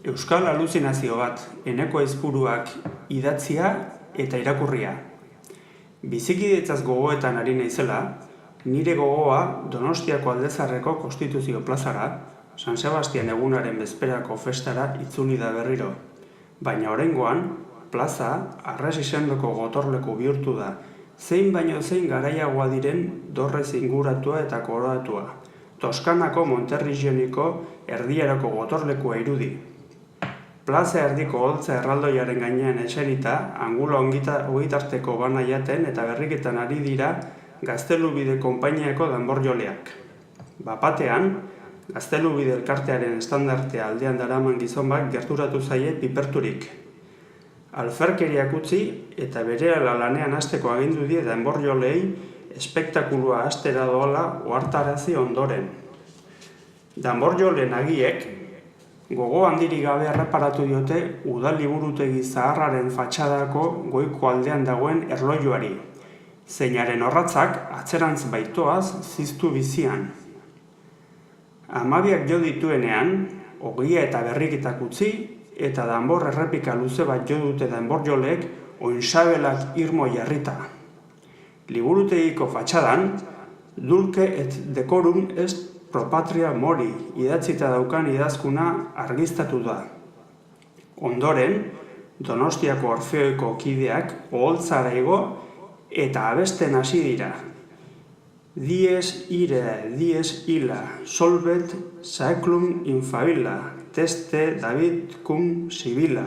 Euskal aluzinazio bat, Eneko Aizpuruak idatzia eta irakurria. Bizikidetzaz gogoetan ari naizela, nire gogoa Donostiako Aldezarreko Konstituzio plazara, San Sebastian egunaren bezperako festara itzuli da berriro. Baina oraingoan, plaza arras izendoko gotorleku bihurtu da, zein baino zein garaiagoa diren dorrez inguratua eta koroatua. Toskanako Monterrigioniko erdierako gotorlekua irudi. Plaza erdiko holtza erraldoiaren gainean eserita, angulo ogitarteko bana jaten eta berriketan ari dira Gaztelubide konpainiako danborjoleak. Bapatean, Gaztelubide elkartearen estandartea aldean daraman gizon bat gerturatu zaie piperturik. Alferkeriak utzi eta berehala lanean hasteko agindu die danborjolei espektakulua hastera doala ohartarazi ondoren. Danborjoleen agiek gogo handirik gabe erreparatu diote udal liburutegi zaharraren fatxadako goiko aldean dagoen erlojuari, zeinaren orratzak atzerantz baitoaz ziztu bizian. Hamabiak jo dituenean, ogia eta berrikitak utzi eta danbor errepika luze bat jo dute danborjoleek oinsabelak irmo jarrita. Liburutegiko fatxadan, dulce et decorum est pro patria mori idatzita daukan idazkuna argiztatu da. Ondoren, Donostiako Orfeoiko kideak oholtzara igo eta abesten hasi dira. Dies ire, dies illa, solvet saeclum infabila, teste David cum sibila.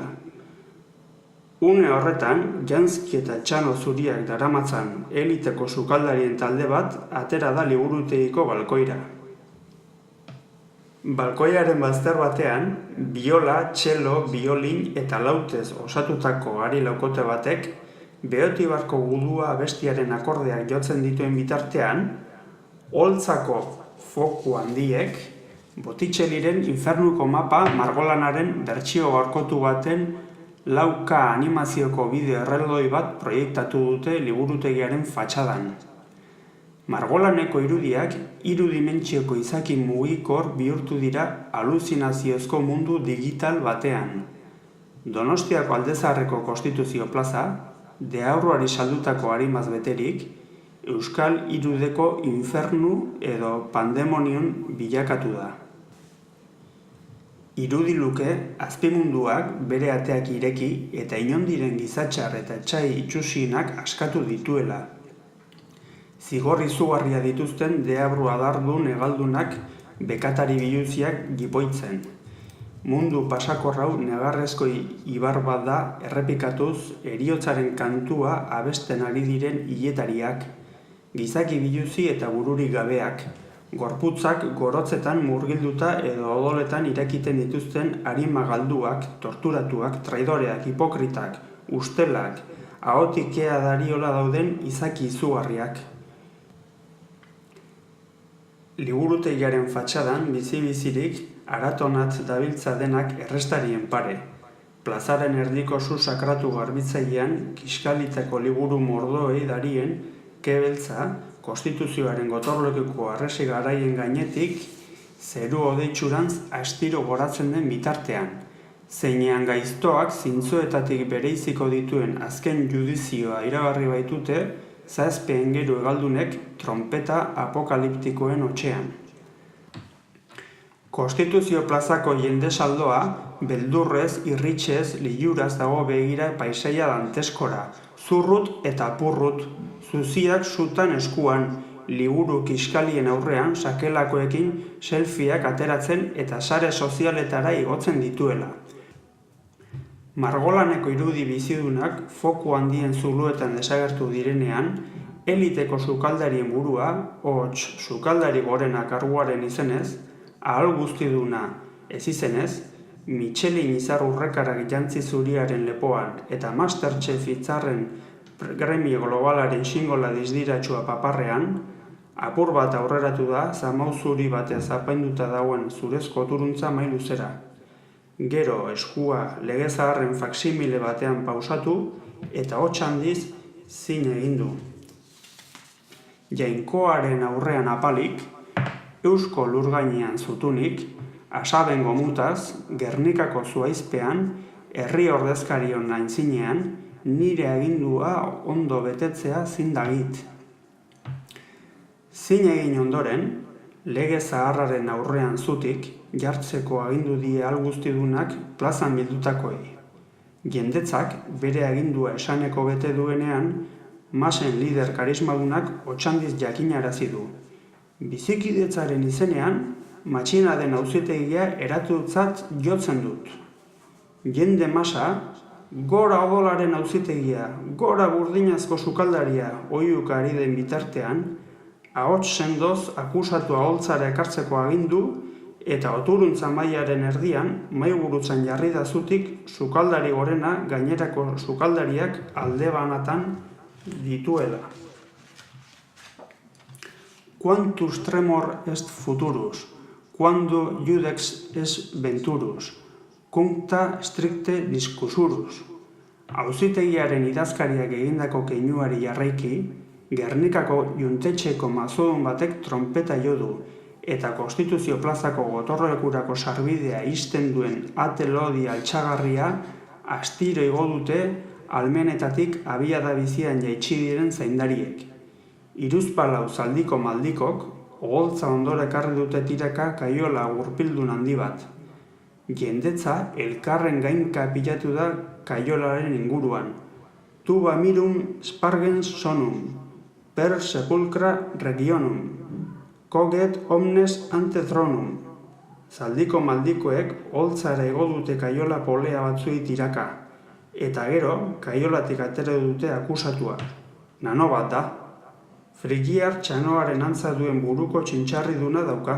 Une horretan, Janski eta Txano zuriak daramatzan eliteko sukaldarien talde bat atera da liburutegiko balkoira. Balkoiaren bazter batean, biola, txelo, biolin eta lautez osatutako ari laukote batek Beotibarko gudua abestiaren akordeak jotzen dituen bitartean, holtzako foku handiek Botticelliren Infernuko mapa margolanaren bertsio gaurkotu baten 4K animazioko bideo erraldoi bat proiektatu dute liburutegiaren fatxadan. Margolaneko irudiak 3 dimentsioko izaki mugikor bihurtu dira aluzinaziozko mundu digital batean. Donostiako Aldezarreko Konstituzio plaza, deaurroari saldutako arimaz beterik, Euskal irudeko infernu edo pandemonion bilakatu da. Irudi luke azpimunduak bere ateak ireki eta inondiren gizatxar eta etxai itxusinak askatu dituela. Zigor izugarria dituzten deabru adardun hegaldunak bekatari biluziak gipoitzen. Mundu pasakorrau negarrezko ibar bat da errepikatuz heriotzaren kantua abesten ari diren hiletariak, gizaki biluzi eta bururik gabeak, gorputzak gorotzetan murgilduta edo odoletan irakiten dituzten arima galduak, torturatuak, traidoreak, hipokritak, ustelak, ahotik kea dariola dauden izaki izugarriak. Liburutegiaren fatxadan bizi-bizirik aratonatz dabiltza denak errestarien pare. Plazaren erdiko su sakratu garbitzailean kiskalitako liburu mordoei darien kebeltza Konstituzioaren gotorlekuko arresi garaien gainetik zeru odeitsurantz astiro goratzen den bitartean, zeinean gaiztoak zintzoetatik bereiziko dituen azken judizioa iragarri baitute zazpeen geru hegaldunek trompeta apokaliptikoen hotsean. Konstituzio plazako jende saldoa beldurrez, irritxez, liuraz dago begira paisaia danteskora, zurrut eta apurrut, zuziak sutan eskuan, liburu kiskalien aurrean sakelakoekin selfieak ateratzen eta sare sozialetara igotzen dituela. Margolaneko irudi bizidunak foku handien zuluetan desagertu direnean, eliteko sukaldarien burua, hots sukaldari gorena karguaren izenez, ahal guztiduna ez izenez, Michelin izar urrekarak jantzi zuriaren lepoan eta Masterchef hitzarren gremio globalaren xingola dizdiratxua paparrean, apur bat aurreratu da zamau zuri batez apainduta dauen zurezko turuntza mailuzera. Gero eskua lege zaharren faksimile batean pausatu eta hots handiz zin egin du. Jainkoaren aurrean apalik, eusko lur gainean zutunik, Asaben gomutaz, Gernikako zuaizpean, herri ordezkarion aintzinean, nire agindua ondo betetzea zindagit. Zin egin ondoren, lege zaharraren aurrean zutik, jartzeko agindu die alguztidunak plazan bildutakoei. Jendetzak bere agindua esaneko bete duenean, masen lider karismadunak otxandiz jakinarazi du. Bizikidetzaren izenean, matxina den auzitegia eratutzat jotzen dut. Jende masa, gora odolaren auzitegia, gora burdinazko sukaldaria oihuka ari den bitartean, ahots sendoz akusatu aholtzara ekartzeko agindu eta oturuntza mailaren erdian mahaiburutzan jarri da zutik sukaldari gorena gainerako sukaldariak alde banatan dituela. Quantus tremor est futurus, quando iudex es venturus, cuncta stricte discusurus. Auzitegiaren idazkariak egindako keinuari jarraiki, Gernikako juntetxeko mazodun batek trompeta jo du, eta Konstituzio plazako gotorlekurako sarbidea ixten duen ate lodi altxagarria astiro igo dute almenetatik abiada bizian jaitsi diren zaindariek. Hiruzpalau zaldiko maldikok, oholtza ondora ekarri dute tiraka kaiola gurpildun handi bat. Jendetza elkarren gainka pilatu da kaiolaren inguruan. Tuba mirum spargens sonum, per sepulcra regionum, coget omnes ante thronum. Zaldiko maldikoek holtzara igo dute kaiola polea batzuei tiraka, eta gero kaiolatik atera dute akusatua. Nano bat da. Frigiar txanoaren antza duen buruko txintxarriduna dauka.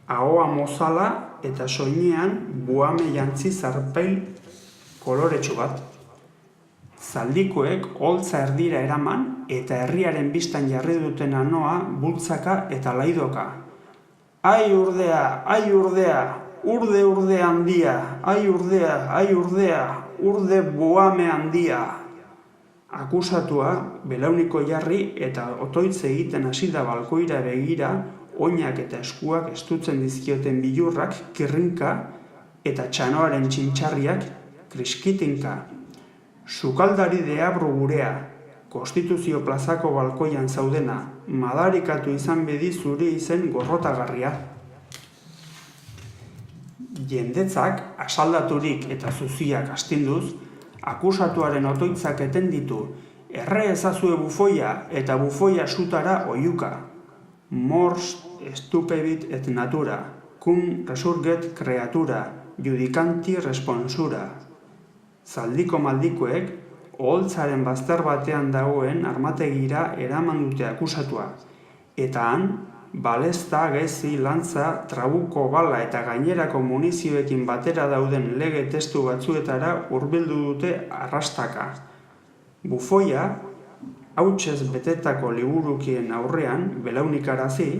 Ahoa mozala eta soinean buame jantzi zarpeil koloretsu bat. Zaldikoek holtza erdira eraman eta herriaren bistan jarri duten anoa bultzaka eta laidoka. Ai urdea, urde handia, ai urdea, urde buame handia. Akusatua belauniko jarri eta otoitz egiten hasi da balkoira begira, oinak eta eskuak estutzen dizkioten bilurrak kirrinka eta txanoaren txintxarriak kriskitinka. Sukaldari deabru gurea, Konstituzio plazako balkoian zaudena, madarikatu izan bedi zure izen gorrotagarria. Jendetzak asaldaturik eta zuziak astinduz, akusatuaren otoitzak eten ditu, erre ezazue bufoia eta bufoia sutara oiuka. Mors stupebit et natura, cum resurget creatura, judicanti responsura. Zaldiko maldikoek, oholtzaren bazter batean dagoen armategira eraman dute akusatua, eta han, balezta, gezi, lantza, trabuko bala eta gainerako munizioekin batera dauden lege testu batzuetara hurbildu dute arrastaka. Bufoia, hautsez betetako liburukien aurrean belaunikarazi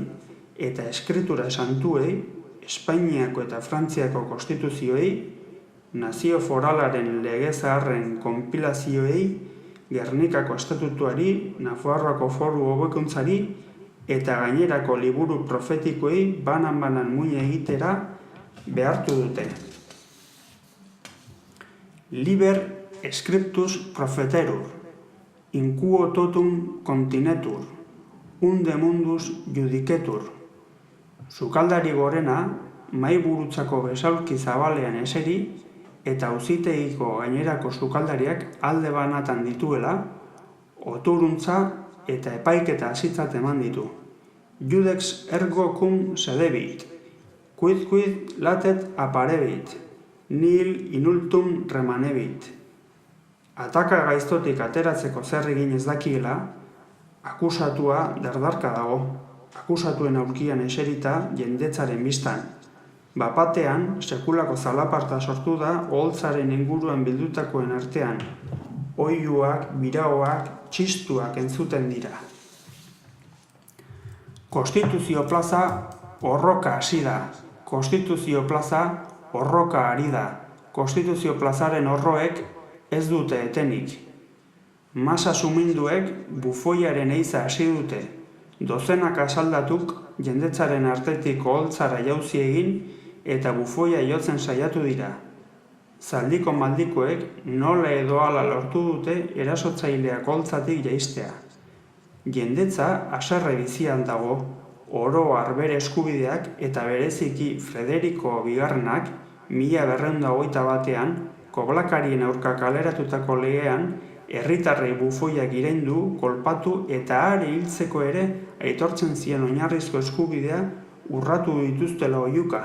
eta eskritura santuei, Espainiako eta Frantziako konstituzioei, nazio foralaren lege zaharren konpilazioei, Gernikako estatutuari, Nafarroako foru hobekuntzari eta gainerako liburu profetikoei banan-banan muina egitera behartu dute. Liber scriptus profeterur, in quo totum continetur, unde mundus judicetur. Sukaldari gorena, mahaiburutzako besaulki zabalean eseri, eta auzitegiko gainerako sukaldariak alde banatan dituela, oturuntza eta epaiketa hasitzat eman ditu. Judex ergo cum sedebit, quid latet apparebit, nihil inultum remanebit. Ataka gaiztotik ateratzeko zer egin ez dakiela, akusatua derdarka dago, akusatuen aurkian eserita jendetzaren bistan. Bapatean, sekulako zalaparta sortu da oholtzaren inguruan bildutakoen artean. Oihuak, biraoak, txistuak entzuten dira. Konstituzio plaza horroka hasi da. Konstituzio plaza horroka ari da. Konstituzio plazaren horroek ez dute etenik. Masa suminduek bufoiaren eiza hasi dute. Dozenak asaldatuk jendetzaren artetik oholtzara jauzi egin eta bufoia jotzen saiatu dira. Zaldiko maldikoek nola edo hala lortu dute erasotzaileak holtzatik jaistea. Jendetza haserre bizian dago, oro har bere eskubideak eta bereziki Frederiko Bigarrenak 1221 koblakarien aurka kaleratutako legean herritarrei bufoiak iraindu, kolpatu eta are hiltzeko ere aitortzen zien oinarrizko eskubidea urratu dituztela oihuka.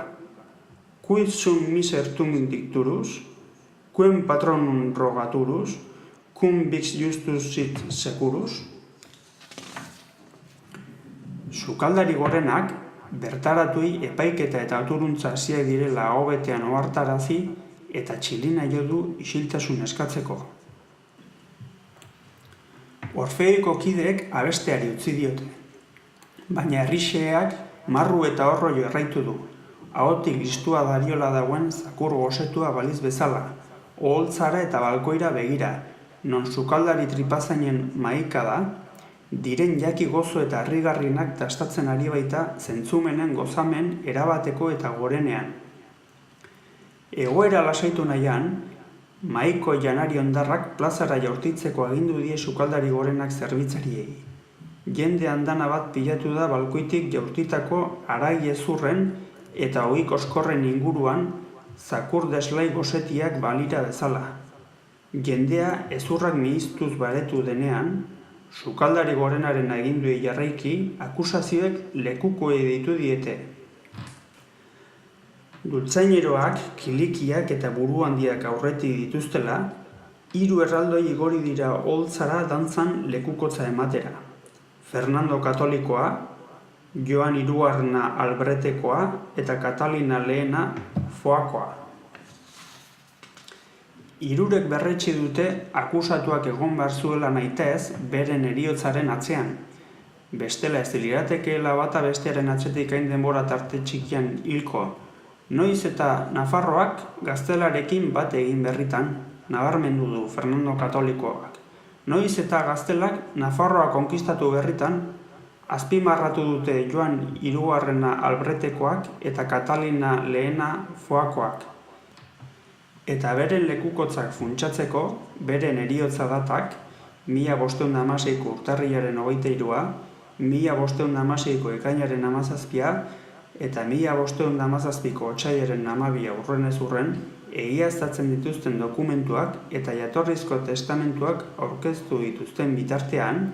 Quid sum miser tum dicturus, quem patronum rogaturus, cum vix justus sit securus? Sukaldari gorenak bertaratui epaiketa eta autoruntza hasiak direla ahobetean ohartarazi eta txilina jo du isiltasun eskatzeko. Orfeoiko kideek abesteari utzi diote, baina herrixeak marru eta horroio erraitu du, ahotik listua dariola dagoen zakur gosetua baliz bezala, oholtzara eta balkoira begira, non sukaldari tripazainen maika da, diren jaki gozo eta harrigarrienak dastatzen ari baita zentzumenen gozamen erabateko eta gorenean. Egoera lasaitu nahian, maiko janari ondarrak plazara jaurtitzeko agindu die sukaldari gorenak zerbitzariei. Jende andana bat pilatu da balkoitik jaurtitako haragi ezurren eta ogi koskorren inguruan zakur deslai gosetiak balira bezala. Jendea ezurrak mihiztuz baretu denean, sukaldari gorenaren aginduei jarraiki akusazioek lekukoei deitu diete. Dultzaineroak, kilikiak eta buru handiak aurretik dituztela, 3 erraldoi igori dira oholtzara dantzan lekukotza ematera. Fernando Katolikoa, Joan Hirugarrena Albretekoa eta Katalina Lehena Foakoa. Hirurek berretsi dute akusatuak egon behar zuela nahitaez beren heriotzaren atzean. Bestela ez liratekeela bata bestearen atzetik hain denbora tarte txikian hilko. Noiz eta Nafarroak gaztelarekin bat egin berritan, nabarmendu du Fernando Katolikoak. Noiz eta gaztelak Nafarroa konkistatu berritan, azpimarratu dute Joan Hirugarrena Albretekoak eta Katalina Lehena Foakoak. Eta beren lekukotzak funtsatzeko, beren heriotza datak, 1516ko urtarrilaren 23, 1516ko ekainaren 17 eta 1517ko otsailaren 12 urrenez urren egiaztatzen dituzten dokumentuak eta jatorrizko testamentuak aurkeztu dituzten bitartean,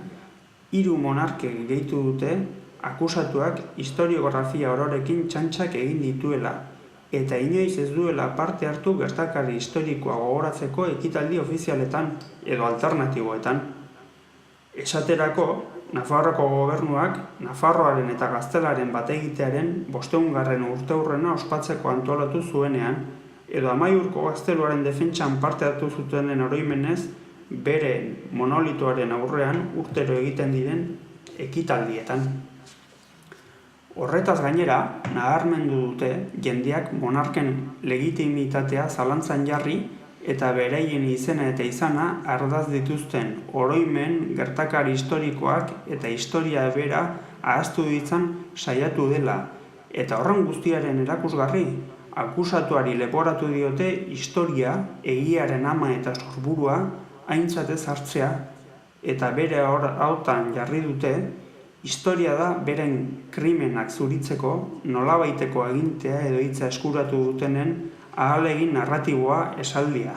3 monarkek gehitu dute akusatuak historiografia ororekin txantxak egin dituela, eta inoiz ez duela parte hartu gertakari historikoa gogoratzeko ekitaldi ofizialetan edo alternatiboetan. Esaterako, Nafarroako gobernuak Nafarroaren eta Gaztelaren bategitearen 500. urteurrena ospatzeko antolatu zuenean, edo Amaiurko gazteluaren defentsan parte hartu zutenen oroimenez, bere monolitoaren aurrean urtero egiten diren ekitaldietan. Horretaz gainera, nabarmendu dute jendeak monarken legitimitatea zalantzan jarri eta beraien izena eta izana ardaz dituzten oroimen, gertakari historikoak eta historia bera ahaztu ditzan saiatu dela. Eta horren guztiaren erakusgarri, akusatuari leporatu diote historia, egiaren ama eta sorburua aintzatez hartzea eta bere hautan jarri dute, historia da beren krimenak zuritzeko nolabaiteko agintea edo hitza eskuratu dutenen ahalegin narratiboa esaldia.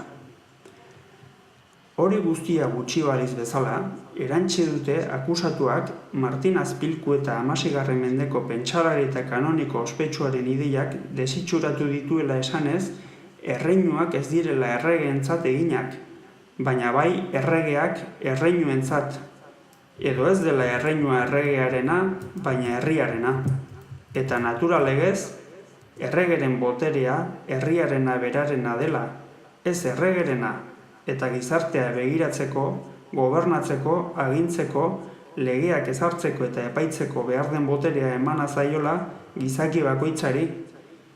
Hori guztia gutxi baliz bezala, erantsi dute akusatuak Martin Azpilku eta 16. mendeko pentsalari eta kanoniko ospetsuaren ideiak desitxuratu dituela esanez, erreinuak ez direla erregeentzat eginak, baina bai erregeak erreinuentzat. Edo ez dela erreinua erregearena, baina herriarena. Eta naturalegez, erregeren boterea herriarena berarena dela, ez erregerena, eta gizartea begiratzeko, gobernatzeko, agintzeko, legeak ezartzeko eta epaitzeko behar den boterea emana zaiola gizaki bakoitzari,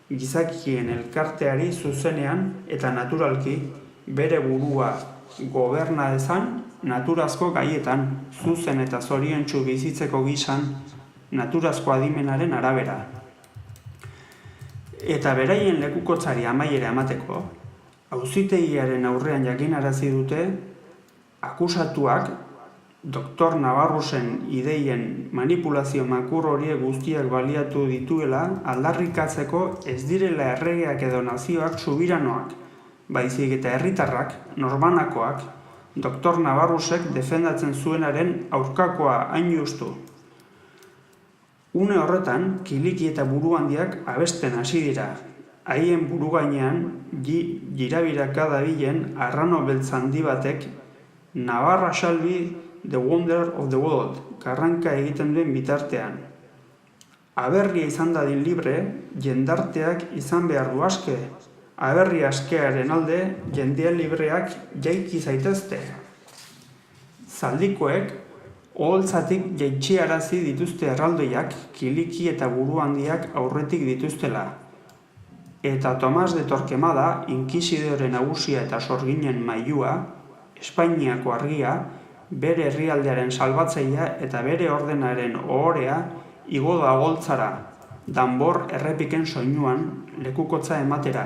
gizakien elkarteari zuzenean eta naturalki bere burua goberna dezan naturazko gaietan, zuzen eta zoriontsu bizitzeko gisan, naturazko adimenaren arabera. Eta beraien lekukotzari amaiera emateko, auzitegiaren aurrean jakinarazi dute akusatuak Dr. Navarrusen ideien manipulazio makur horiek guztiak baliatu dituela aldarrikatzeko ez direla erregeak edo nazioak subiranoak, baizik eta herritarrak, norbanakoak, Dr. Navarrusek defendatzen zuenaren aurkakoa hain justu. Une horretan, Kiliki eta Buruhandiak abesten hasi dira. Haien buru gainean, jirabiraka dabilen arrano beltz handi batek Navarra shall be the wonder of the world, karranka egiten duen bitartean. Aberria izan dadin libre, jendarteak izan behar du aske. Aberri askearen alde, jendea libreak jaiki zaitezte. Zaldikoek, oholtzatik jaitxiarazi dituzte erraldoiak, Kiliki eta Buruhandiak aurretik dituztela. Eta Tomas de Torquemada, inkisidore nagusia eta sorginen mailua, Espainiako argia, bere herrialdearen salbatzailea eta bere ordenaren ohorea igo da oholtzara, danbor errepiken soinuan lekukotza ematera,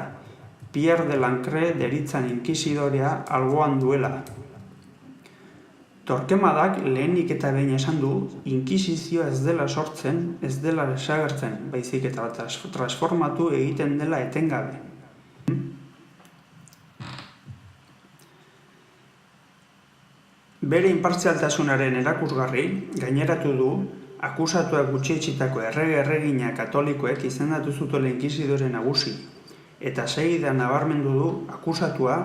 Pierre de Lancre deritzan inkisidorea alboan duela. Torquemadak lehenik eta behin esan du, inkisizioa ez dela sortzen, ez dela desagertzen, baizik eta transformatu egiten dela etengabe. Bere inpartzialtasunaren erakusgarri, gaineratu du, akusatuak gutxietsitako errege-erregina katolikoek izendatu zutela inkisidore nagusi, eta segidan nabarmendu du akusatua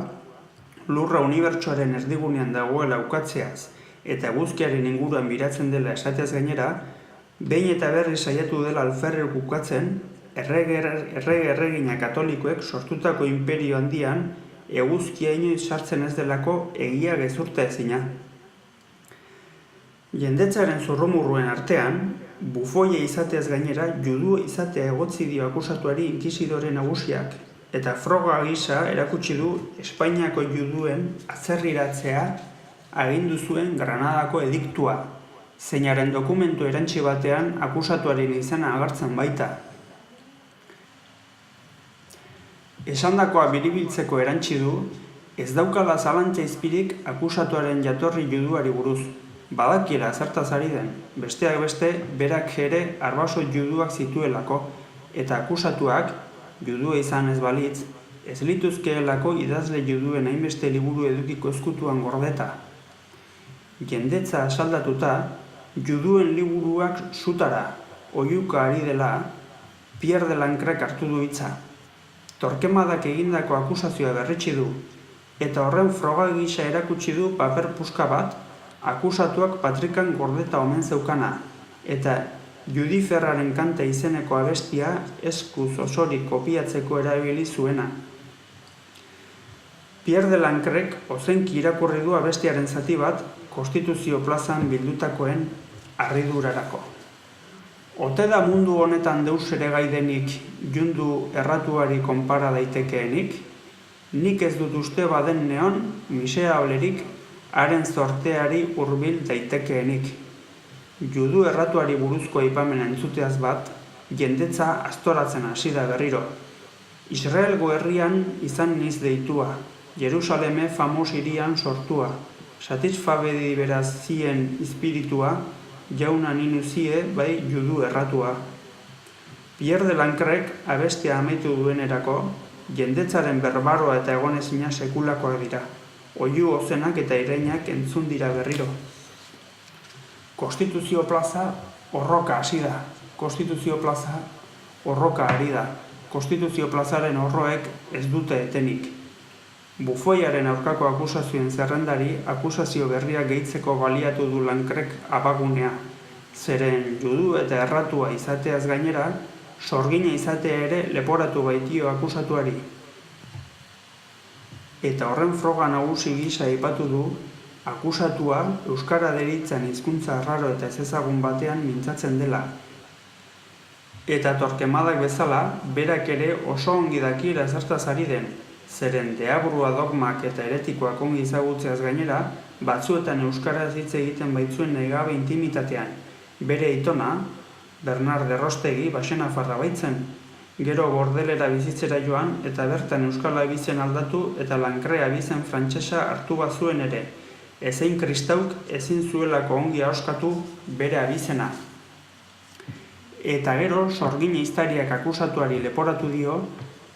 lurra unibertsoaren erdigunean dagoela ukatzeaz eta eguzkiaren inguruan biratzen dela esateaz gainera, behin eta berri saiatu dela alferrik ukatzen, errege-erregina katolikoek sortutako imperio handian eguzkia inoiz sartzen ez delako egia gezurta ezina. Jendetzaren zurrumurruen artean, bufoia izateaz gainera judu izatea egotzi dio akusatuari inkisidore nagusiak, eta froga gisa erakutsi du Espainiako juduen atzerriratzea agindu zuen Granadako ediktua, zeinaren dokumentu erantsi batean akusatuaren izena agertzen baita. Esandakoa biribiltzeko erantsi du, ez daukala zalantza izpirik akusatuaren jatorri juduari buruz. Badakiela zertaz ari den, besteak beste, berak ere arbaso juduak zituelako, eta akusatuak, judua izan ez balitz, ez lituzkeelako idazle juduen hainbeste liburu edukiko ezkutuan gordeta. Jendetza asaldatuta, juduen liburuak zutara, oihuka ari dela, Pierre de Lancrek hartu du hitza. Torquemadak egindako akusazioa berretsi du, eta horren froga gisa erakutsi du paper puska bat, akusatuak patrikan gordeta omen zeukana, eta Judiferraren kanta izeneko abestia eskuz osorik kopiatzeko erabili zuena. Pierre de Lancrek ozenki irakurri du abestiaren zati bat Konstituzio plazan bildutakoen harridurarako. Ote da mundu honetan deus ere gai denik jundu erratuari konpara daitekeenik, nik ez dut uste baden neon miserablerik haren zorteari hurbil daitekeenik. Judu erratuari buruzko aipamena entzuteaz bat, jendetza astoratzen hasi da berriro. Israelgo herrian izan niz deitua, Jerusaleme famos hirian sortua, satisfabedi beraz zien espiritua, jauna ninuzie bai judu erratua. Pierre de Lancrek abestia amaitu duenerako, jendetzaren berbaroa eta egonezina sekulakoak dira. Oihu ozenak eta irainak entzun dira berriro. Konstituzio plaza horroka hasi da. Konstituzio plaza horroka ari da. Konstituzio plazaren horroek ez dute etenik. Bufoiaren aurkako akusazioen zerrendari akusazio berriak gehitzeko baliatu du Lancrek abagunea. Zeren judu eta erratua izateaz gainera, sorgina izatea ere leporatu baitio akusatuari. Eta horren froga nagusi gisa aipatu du, akusatua euskara deritzan hizkuntza arraro eta ezezagun batean mintzatzen dela. Eta Torquemadak bezala, berak ere oso ongi dakiela zertaz ari den, zeren deabrua dogmak eta heretikoak ongi ezagutzeaz gainera, batzuetan euskaraz hitz egiten baitzuen nahigabe intimitatean. Bere aitona, Bernard de Rostegi, Baxenafarra baitzen, Gero Bordelera bizitzera joan eta bertan euskal abizen aldatu eta Lankrea abizen frantsesa hartu bazuen ere. Ezein kristauk ezin zuelako ongi ahoskatu bere abizena. Eta gero sorgin ehiztariak akusatuari leporatu dio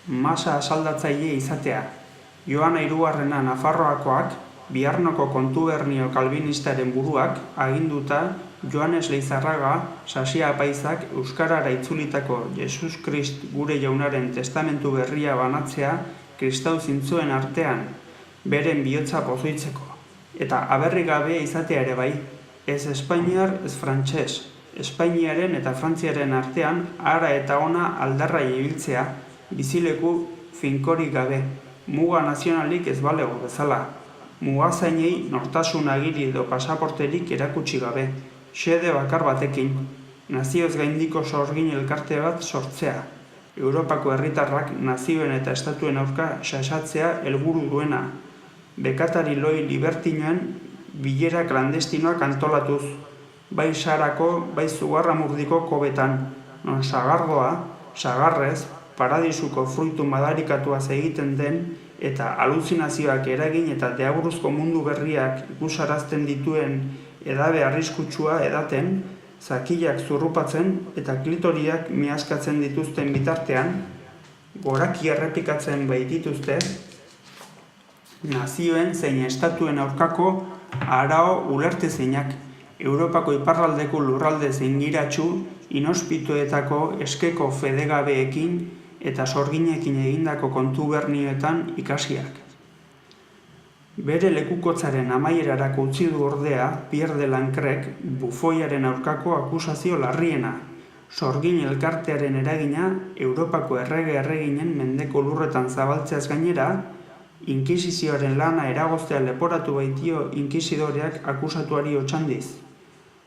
masa asaldatzaile izatea. Joana Hirugarrena Nafarroakoak, Biarnoko kontubernio kalbinistaren buruak, aginduta Joanes Leizarraga, Sasia apaizak euskarara itzulitako Jesus Krist gure jaunaren testamentu berria banatzea kristau zintzuen artean, beren bihotza pozoitzeko. Eta aberri gabe izatea ere bai, ez espainiar, ez frantses, Espainiaren eta Frantziaren artean ara eta ona aldarra ibiltzea, bizileku finkorik gabe, muga nazionalik ez balego bezala, mugazainei nortasun agiri edo pasaporterik erakutsi gabe, xede bakar batekin, nazioz gaindiko sorgin elkarte bat sortzea, Europako herritarrak nazioen eta estatuen aurka xaxatzea helburu duena, bekatari loi libertinoen bilera klandestinoak antolatuz, bai Sarako, bai Zugarramurdiko kobetan, non sagardoa, sagarrez, paradisuko fruitu madarikatuaz egiten den eta aluzinazioak eragin eta deaburuzko mundu berriak ikusarazten dituen edabe arriskutsua edaten, zakilak zurrupatzen eta klitoriak miaskatzen dituzten bitartean, goraki errepikatzen baitituzte, nazioen zein estatuen aurkako arao ulertezeinak, Europako iparraldeko lurralde zingiratsu, inospituetako eskeko fedegabeekin eta sorginekin egindako kontubernioetan ikasiak. Bere lekukotzaren amaierarako utzi du ordea Pierre de Lancrek bufoiaren aurkako akusazio larriena, sorgin elkartearen eragina Europako erreginen mendeko lurretan zabaltzeaz gainera, inkisizioaren lana eragoztea leporatu baitio inkisidoreak akusatuari otxandiz.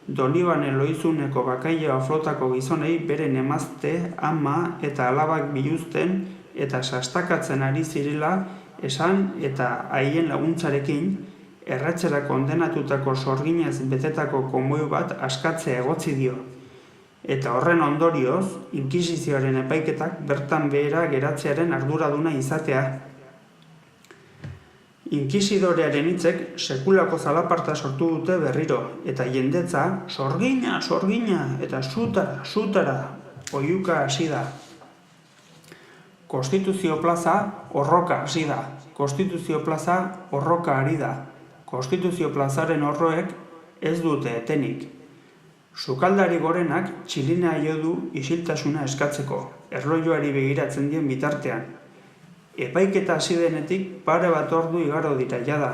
Donibane Loizuneko bakailoa flotako gizonei beren emazte, ama eta alabak biluzten eta sastakatzen ari zirela esan eta haien laguntzarekin erratzera kondenatutako sorginez betetako konboi bat askatzea egotzi dio. Eta horren ondorioz, inkisizioaren epaiketak bertan behera geratzearen arduraduna izatea. Inkisidorearen hitzek sekulako zalaparta sortu dute berriro, eta jendetza sorgina, sorgina, eta sutara, oihuka hasi da. Konstituzio plaza horroka hasi da, Konstituzio plaza horroka ari da, Konstituzio plazaren horroek ez dute etenik. Sukaldari gorenak txilina jo du isiltasuna eskatzeko, erlojuari begiratzen dien bitartean. Epaiketa hasi denetik pare bat ordu igaro dira jada.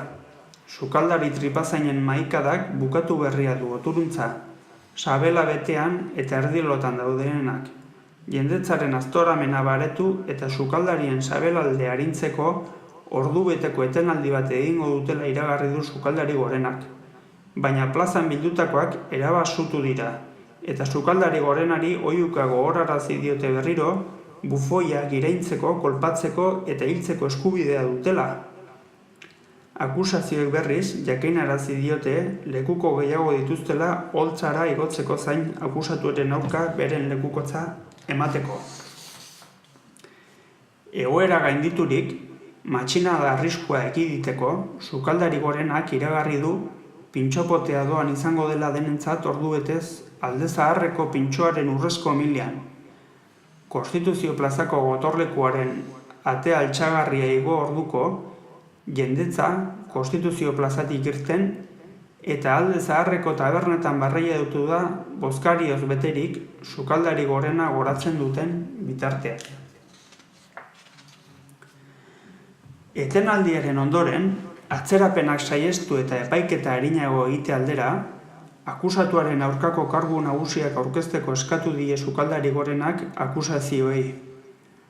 Sukaldari tripazainen maikadak bukatu berria du oturuntza, sabela betean eta erdilotan daudenenak. Jendetzaren aztoramena baretu eta sukaldarien sabelalde arintzeko ordu beteko etenaldi bat egingo dutela iragarri du sukaldari gorenak. Baina plazan bildutakoak erabasutu dira, eta sukaldari gorenari oihuka gogorarazi diote berriro, bufoia giraintzeko, kolpatzeko eta hiltzeko eskubidea dutela. Akusazioek berriz, jakinarazi diote, lekuko gehiago dituztela holtzara igotzeko zain akusatuaren aurka beren lekukotza emateko. Egoera gainditurik, matxinada arriskua ekiditeko, sukaldari gorenak iragarri du pintxopotea doan izango dela denentzat ordu betez alde zaharreko pintxoaren urrezko milian. Konstituzio plazako gotorlekuaren ate altxagarria igo orduko, jendetza Konstituzio plazatik irten eta alde zaharreko tabernetan barreia dutu da bozkarioz beterik sukaldari gorena goratzen duten bitartean. Etenaldiaren ondoren, atzerapenak saiestu eta epaiketa arinago egite aldera, akusatuaren aurkako kargu nagusiak aurkezteko eskatu die sukaldari gorenak akusazioei.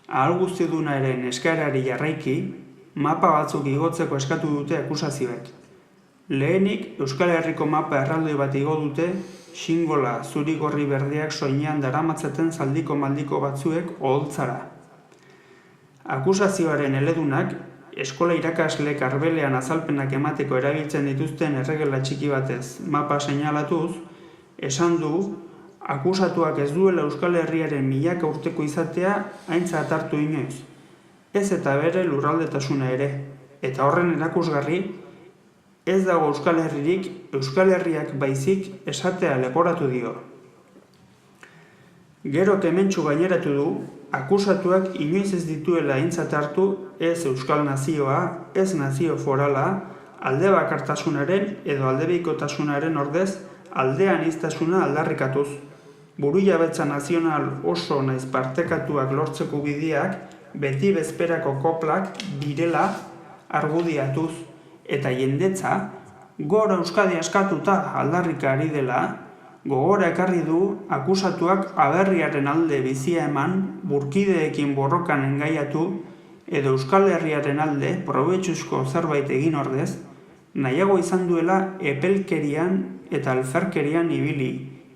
Ahal guztidunaren eskaerari jarraiki, mapa batzuk igotzeko eskatu dute akusazioek. Lehenik, Euskal Herriko mapa erraldoi bat igo dute, xingola zuri-gorri berdeak soinean daramatzaten zaldiko maldiko batzuek oholtzara. Akusazioaren eledunak, eskola irakasleek arbelean azalpenak emateko erabiltzen dituzten erregela txiki batez mapa seinalatuz, esan du Akusatuak ez duela Euskal Herriaren milaka urteko izatea aintzat hartu inoiz. Ez eta bere lurraldetasuna ere. Eta horren erakusgarri, ez dago Euskal Herririk, Euskal Herriak baizik esatea leporatu dio. Gero kementsu gaineratu du, akusatuak inoiz ez dituela aintzat hartu ez Euskal Nazioa, ez nazio forala, alde bakartasunaren edo aldebikotasunaren ordez aldean iztasuna aldarrikatuz. Burujabetza nazional oso naiz partekatuak lortzeko bideak beti bezperako koplak direla argudiatuz eta jendetza gora Euskadi askatuta aldarrika ari dela, gogora ekarri du akusatuak aberriaren alde bizia eman, burkideekin borrokan engaiatu edo Euskal Herriaren alde probetxuzko zerbait egin ordez, nahiago izan duela epelkerian eta alferkerian ibili,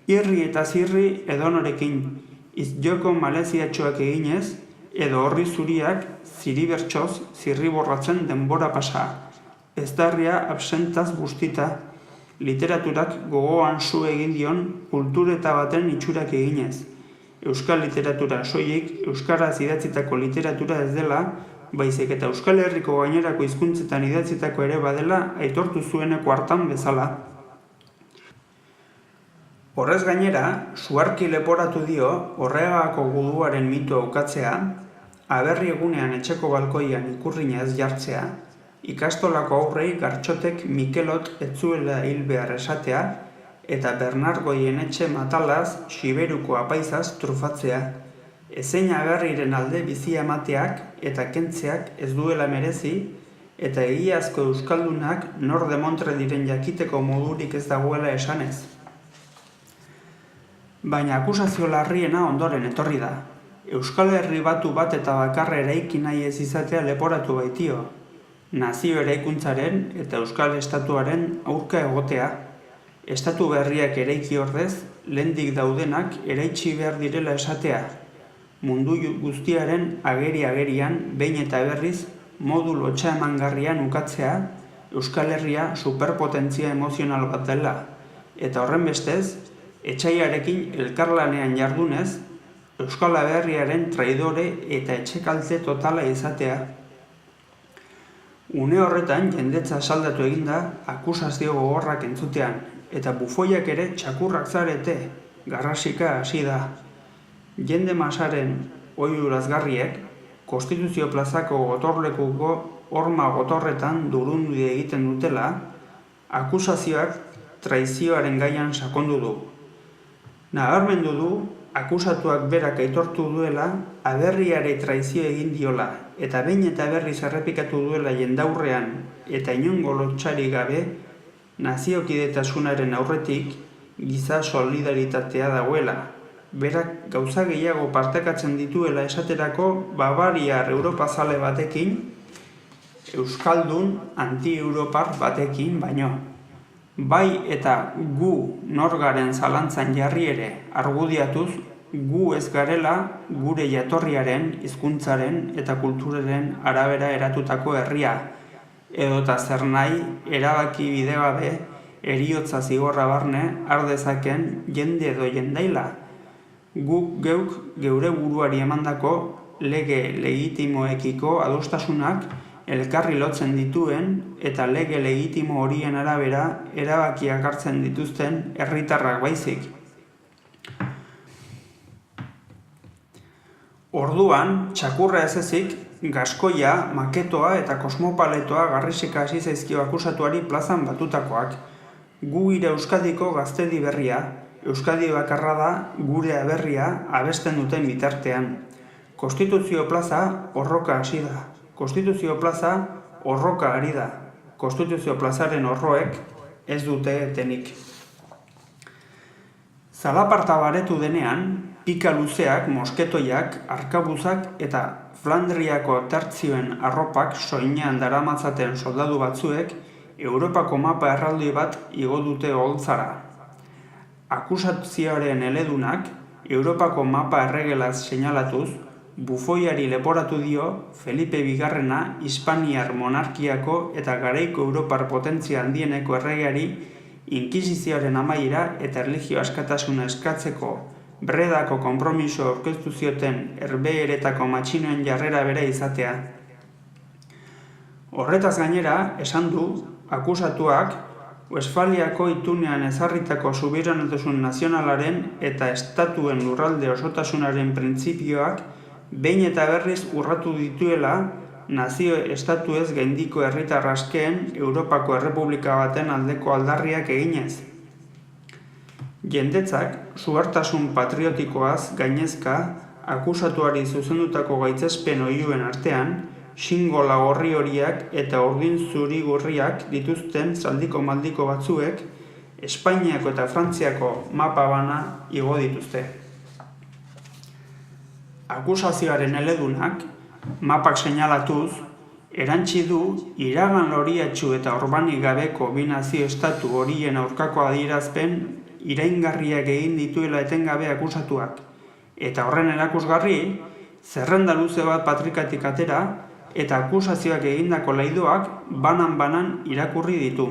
irri eta zirri edonorekin, izjoko maleziatxoak eginez, edo horri zuriak ziribertsoz zirriborratzen denbora pasa, eztarria absentaz bustita, literaturak gogoan zu egin dion kultureta baten itxurak eginez. Euskal literatura soilik, euskaraz idatzitako literatura ez dela, baizik eta Euskal Herriko gainerako hizkuntzetan idatzitako ere badela aitortu zueneko hartan bezala. Horrez gainera, suharki leporatu dio Orregako guduaren mito ukatzea, aberri egunean etxeko balkoian ikurrina ez jartzea, ikastolako aurrei Gartxotek Mikelot ez zuela hil behar esatea, eta Bernard Goyenetxe Matalaz Siberuko apaizaz trufatzea, ezein aberriren alde bizia emateak eta kentzeak ez duela merezi, eta egiazko euskaldunak nor demontre diren jakiteko modurik ez dagoela esanez. Baina akusazio larriena ondoren etorri da. Euskal Herri batu bat eta bakarra eraiki nahi ez izatea leporatu baitio. Nazio eraikuntzaren eta Euskal Estatuaren aurka egotea. Estatu berriak eraiki ordez, lehendik daudenak eraitsi behar direla esatea. Mundu guztiaren ageri-agerian, behin eta berriz, modu lotxa emangarrian ukatzea, Euskal Herria superpotentzia emozional bat dela. Eta horren bestez, etsaiarekin elkarlanean jardunez, Euskal Herriaren traidore eta etxekalte totala izatea. Une horretan jendetza saldatu eginda akusazio gogorrak entzutean, eta bufoiak ere txakurrak zarete, garrasika hasi da. Jende masaren oihurazgarriek, Konstituzio plazako gotorlekuko horma gotorretan durundi egiten dutela, akusazioak traizioaren gaian sakondu du. Nabarmendu du, akusatuak berak aitortu duela, aberriare traizio egin diola, eta behin eta berriz errepikatu duela jendaurrean eta inongo lotsarik gabe, naziokidetasunaren aurretik giza solidaritatea dagoela. Berak gauza gehiago partekatzen dituela esaterako bavariar europazale batekin, euskaldun anti-europar batekin baino. Bai eta gu norgaren zalantzan jarri ere argudiatuz, gu ez garela gure jatorriaren, hizkuntzaren eta kulturaren arabera eratutako herria, edota zer nahi erabaki bidegabe heriotza zigorra barne har dezaken jende edo jendaila. Guk geuk geure buruari emandako lege legitimoekiko adostasunak elkarri lotzen dituen eta lege legitimo horien arabera erabakiak hartzen dituzten herritarrak baizik. Orduan, txakurra ez ezik, gaskoia, maketoa eta kosmopaletoa garrisika hasi zaizkio akusatuari plazan batutakoak. Gu ire Euskadiko gaztedi berria, Euskadi bakarra da gure aberria abesten duten bitartean. Konstituzio plaza horroka hasi da. Konstituzio plaza horroka ari da. Konstituzio plazaren horroek ez dute etenik. Zalaparta baretu denean, pika luzeak, mosketoiak, arkabuzak eta Flandriako tertzioen arropak soinean daramatzaten soldadu batzuek Europako mapa erraldoi bat igo dute oholtzara. Akusazioaren eledunak Europako mapa erregelaz seinalatuz, bufoiari leporatu dio Felipe Bigarrena Hispaniar monarkiako eta garaiko Europar potentzia handieneko erregeari inkisizioaren amaiera eta erlijio askatasuna eskatzeko Bredako konpromiso aurkeztu zioten herbeheretako matxinoen jarrera bera izatea. Horretaz gainera, esan du, akusatuak Westfaliako itunean ezarritako subiranotasun nazionalaren eta estatuen lurralde osotasunaren printzipioak behin eta berriz urratu dituela nazio estatuez gaindiko herritar askeen Europako Errepublika baten aldeko aldarriak eginez. Jendetzak, zuhartasun patriotikoaz gainezka, akusatuari zuzendutako gaitzespen oihuen artean, xingola gorri horiak eta urdin zuri gorriak dituzten zaldiko maldiko batzuek, Espainiako eta Frantziako mapa bana igo dituzte. Akusazioaren eledunak, mapak seinalatuz, erantsi du iragan loriatsu eta orbanik gabeko bi nazio estatu horien aurkako adierazpen iraingarriak egin dituela etengabe akusatuak, eta horren erakusgarri, zerrenda luze bat patrikatik atera eta akusazioak egindako laidoak banan-banan irakurri ditu.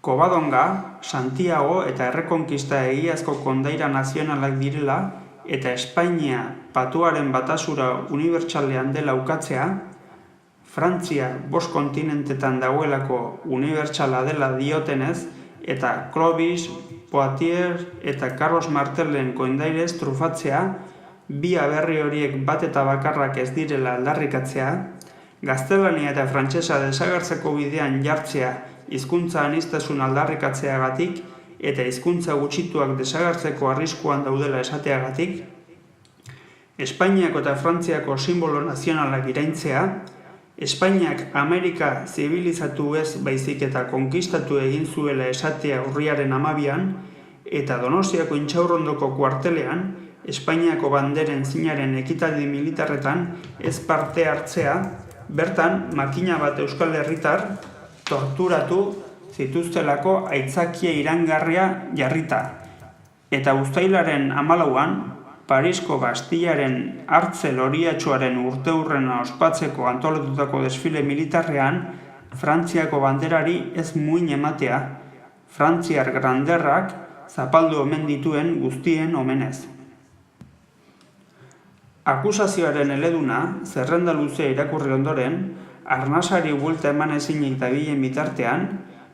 Covadonga, Santiago eta Errekonkista egiazko kondaira nazionalak direla eta Espainia patuaren batasura unibertsalean dela ukatzea, Frantzia 5 kontinentetan dagoelako unibertsala dela diotenez, eta Clovis, Poitiers eta Carlos Martelen kondairez trufatzea, bi aberri horiek bat eta bakarrak ez direla aldarrikatzea, gaztelania eta frantsesa desagertzeko bidean jartzea hizkuntza aniztasun aldarrikatzeagatik eta hizkuntza gutxituak desagertzeko arriskuan daudela esateagatik, Espainiako eta Frantziako simbolo nazionalak iraintzea, Espainiak Amerika zibilizatu ez baizik eta konkistatu egin zuela esatea urriaren 12an eta Donostiako Intxaurrondoko kuartelean Espainiako banderen zinaren ekitaldi militarretan ez parte hartzea, bertan makina bat euskal herritar torturatu zituztelako aitzakia iraingarria jarrita. Eta uztailaren 14an, Parisko Bastillaren hartze loriatsuaren urteurrena ospatzeko antolatutako desfile militarrean, Frantziako banderari ez muin ematea, frantziar granderrak zapaldu omen dituen guztien omenez. Akusazioaren eleduna, zerrenda luze irakurri ondoren, arnasari buelta eman ezinik dabilen bitartean,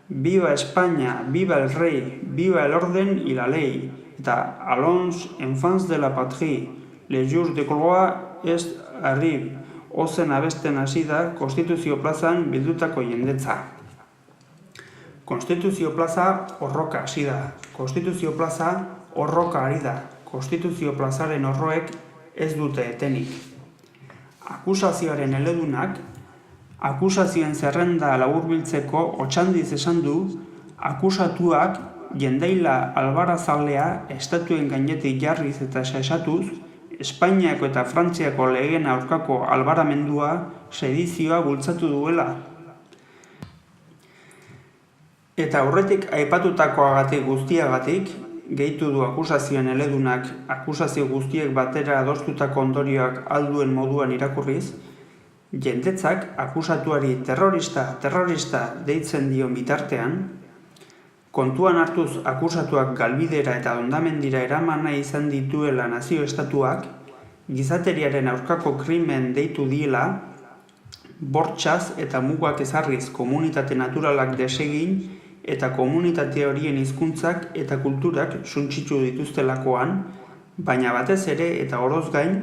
Viva España, viva el rey, viva el orden y la ley, eta Allons, enfants de la patrie, le jour de gloire est arrive, ozen abesten hasi da Konstituzio plazan bildutako jendetza. Konstituzio plaza horroka hasi da, Konstituzio plaza horroka ari da, Konstituzio plazaren horroek ez dute etenik. Akusazioaren eledunak, akusazioen zerrenda laburbiltzeko otxandiz esan du, akusatuak jendeila albarazalea estatuen gainetik jarriz eta sesatuz, Espainiako eta Frantziako legeen aurkako albaramendua, sedizioa bultzatu duela. Eta aurretik aipatutakoagatik guztiagatik, gehitu du akusazioen eledunak akusazio guztiek batera adostutako ondorioak alduen moduan irakurriz, jendetzak akusatuari terrorista deitzen dion bitartean, kontuan hartuz akusatuak galbidera eta hondamendira eraman nahi izan dituela nazio estatuak, gizateriaren aurkako krimen deitu diela, bortxaz eta mugak ezarriz komunitate naturalak desegin eta komunitate horien hizkuntzak eta kulturak suntsitu dituztelakoan, baina batez ere eta oroz gain,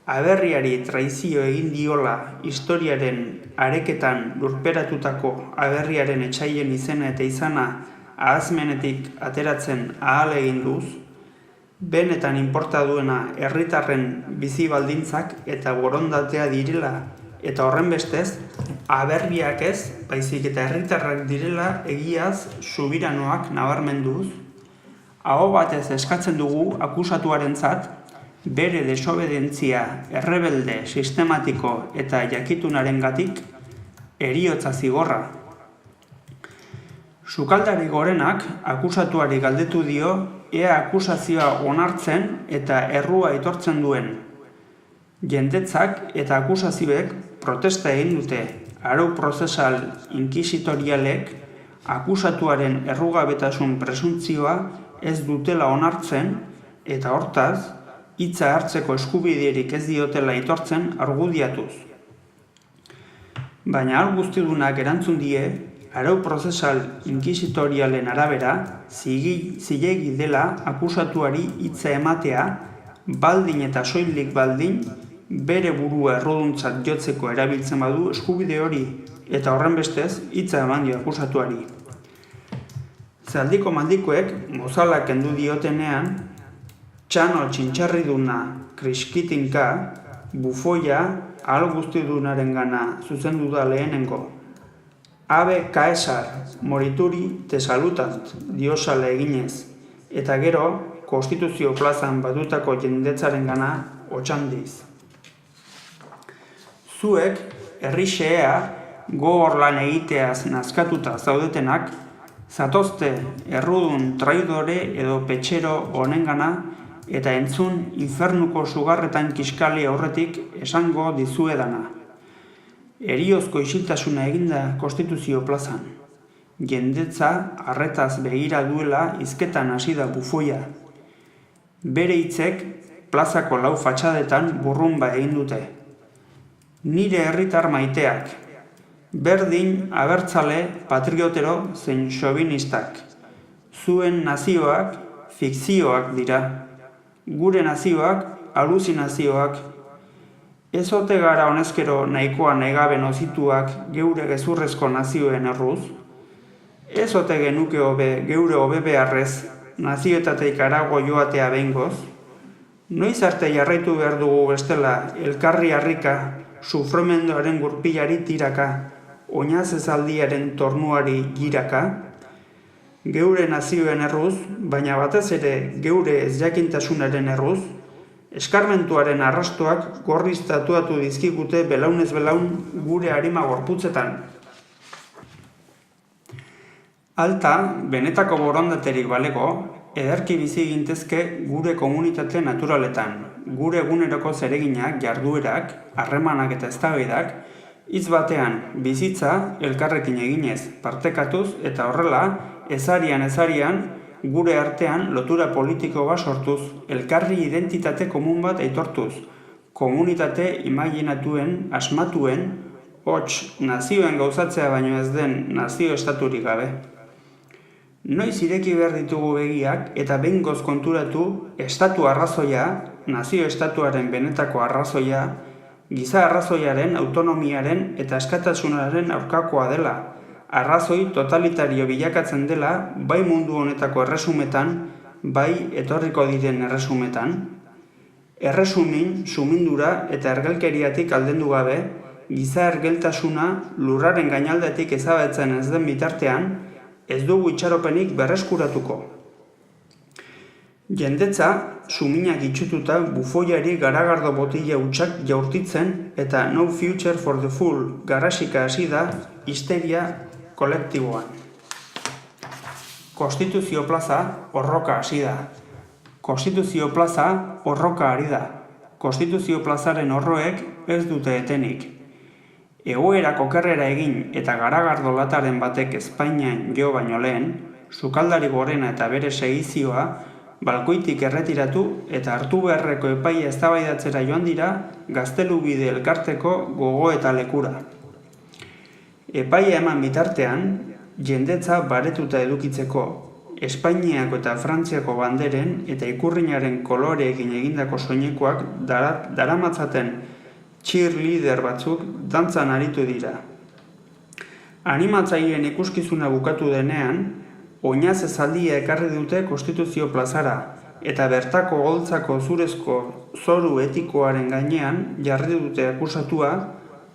aberriari traizio egin diola historiaren areketan lurperatutako aberriaren etsaien izena eta izana ahazmenetik ateratzen ahal egin duz, benetan inporta duena herritarren bizi baldintzak eta borondatea direla eta horren bestez, aberriak ez, baizik eta herritarrak direla egiaz subiranoak nabarmenduz, aho batez eskatzen dugu akusatuarentzat bere desobedentzia errebelde sistematiko eta jakitunarengatik heriotza zigorra. Sukaldari gorenak akusatuari galdetu dio ea akusazioa onartzen eta errua aitortzen duen. Jendetzak eta akusazioek protesta egin dute arau prozesal inkisitorialek akusatuaren errugabetasun presuntzioa ez dutela onartzen eta hortaz, hitza hartzeko eskubiderik ez diotela aitortzen argudiatuz. Baina hau guztidunak erantzun die, arau prozesal inkisitorialen arabera, zilegi dela akusatuari hitza ematea, baldin eta soilik baldin, bere burua erroduntzat jotzeko erabiltzen badu eskubide hori, eta horrenbestez hitza eman dio akusatuari. Zaldiko maldikoek mozalak kendu diotenean, txano txintxarriduna kriskitinka, bufoia ahal guztidunaren gana zuzendu da lehenengo. Habe Caesar morituri te salutant diosala eginez, eta gero konstituzio plazan batutako jendetzaren gana otxandiz. Zuek, herri xehea, gogor lan egiteaz nazkatuta zaudetenak, zatozte errudun traidore edo petxero honengana eta entzun infernuko sugarretan kiskali aurretik esango dizuedana. Heriozko isiltasuna eginda konstituzio plazan. Jendetza arretaz begira duela hizketan hasi da bufoia. Bere hitzek plazako lau fatxadetan burrunba egin dute. Nire herritar maiteak, berdin abertzale patriotero zein xobinistak. Zuen nazioak fikzioak dira. Gure nazioak aluzinazioak. Ez ote gara honezkero nahikoa negaben ozituak geure gezurrezko nazioen erruz? Ez ote genuke geure hobe beharrez nazioetateik harago joatea behingoz? Noiz arte jarraitu behar dugu bestela elkarri harrika, sufrimenduaren gurpilari tiraka, oinaz ezaldiaren tornuari giraka? Geure nazioen erruz, baina batez ere geure ezjakintasunaren erruz, eskarmentuaren arrastoak gorriz tatuatu dizkigute belaunez belaun gure arima gorputzetan. Alta, benetako borondaterik balego, ederki bizi gintezke gure komunitate naturaletan, gure eguneroko zereginak, jarduerak, harremanak eta eztabaidak, hitz batean bizitza elkarrekin eginez, partekatuz eta horrela, ezarian, gure artean lotura politiko bat sortuz, elkarri identitate komun bat aitortuz, komunitate imaginatuen, asmatuen, hots nazioen gauzatzea baino ez den nazio estaturik gabe. Noiz ireki behar ditugu begiak eta behingoz konturatu estatu arrazoia, nazio estatuaren benetako arrazoia, giza arrazoiaren, autonomiaren eta askatasunaren aurkakoa dela, arrazoi totalitario bilakatzen dela bai mundu honetako erresumetan, bai etorriko diren erresumetan. Erresumin, sumindura eta ergelkeriatik aldendu gabe, giza ergeltasuna lurraren gainaldetik ezabatzen ez den bitartean, ez dugu itxaropenik berreskuratuko. Jendetza, suminak itxututa bufoiari garagardo botila hutsak jaurtitzen eta no future for the fool garrasika hasi da histeria kolektiboan. Konstituzio plaza horroka hasi da. Konstituzio plaza horroka ari da. Konstituzio plazaren horroek ez dute etenik. Egoera okerrera egin eta garagardo lataren batek Espainian jo baino lehen, sukaldari gorena eta bere segizioa balkoitik erretiratu eta hartu beharreko epaia eztabaidatzera joan dira Gaztelubide elkarteko gogo eta lekura. Epaia eman bitartean, jendetza baretuta edukitzeko Espainiako eta Frantziako banderen eta ikurrinaren koloreekin egindako soinekoak daramatzaten cheerleader batzuk dantzan aritu dira. Animatzaileen ikuskizuna bukatu denean, oinaz ezaldia ekarri dute Konstituzio plazara eta bertako holtzako zurezko zoru etikoaren gainean jarri dute akusatua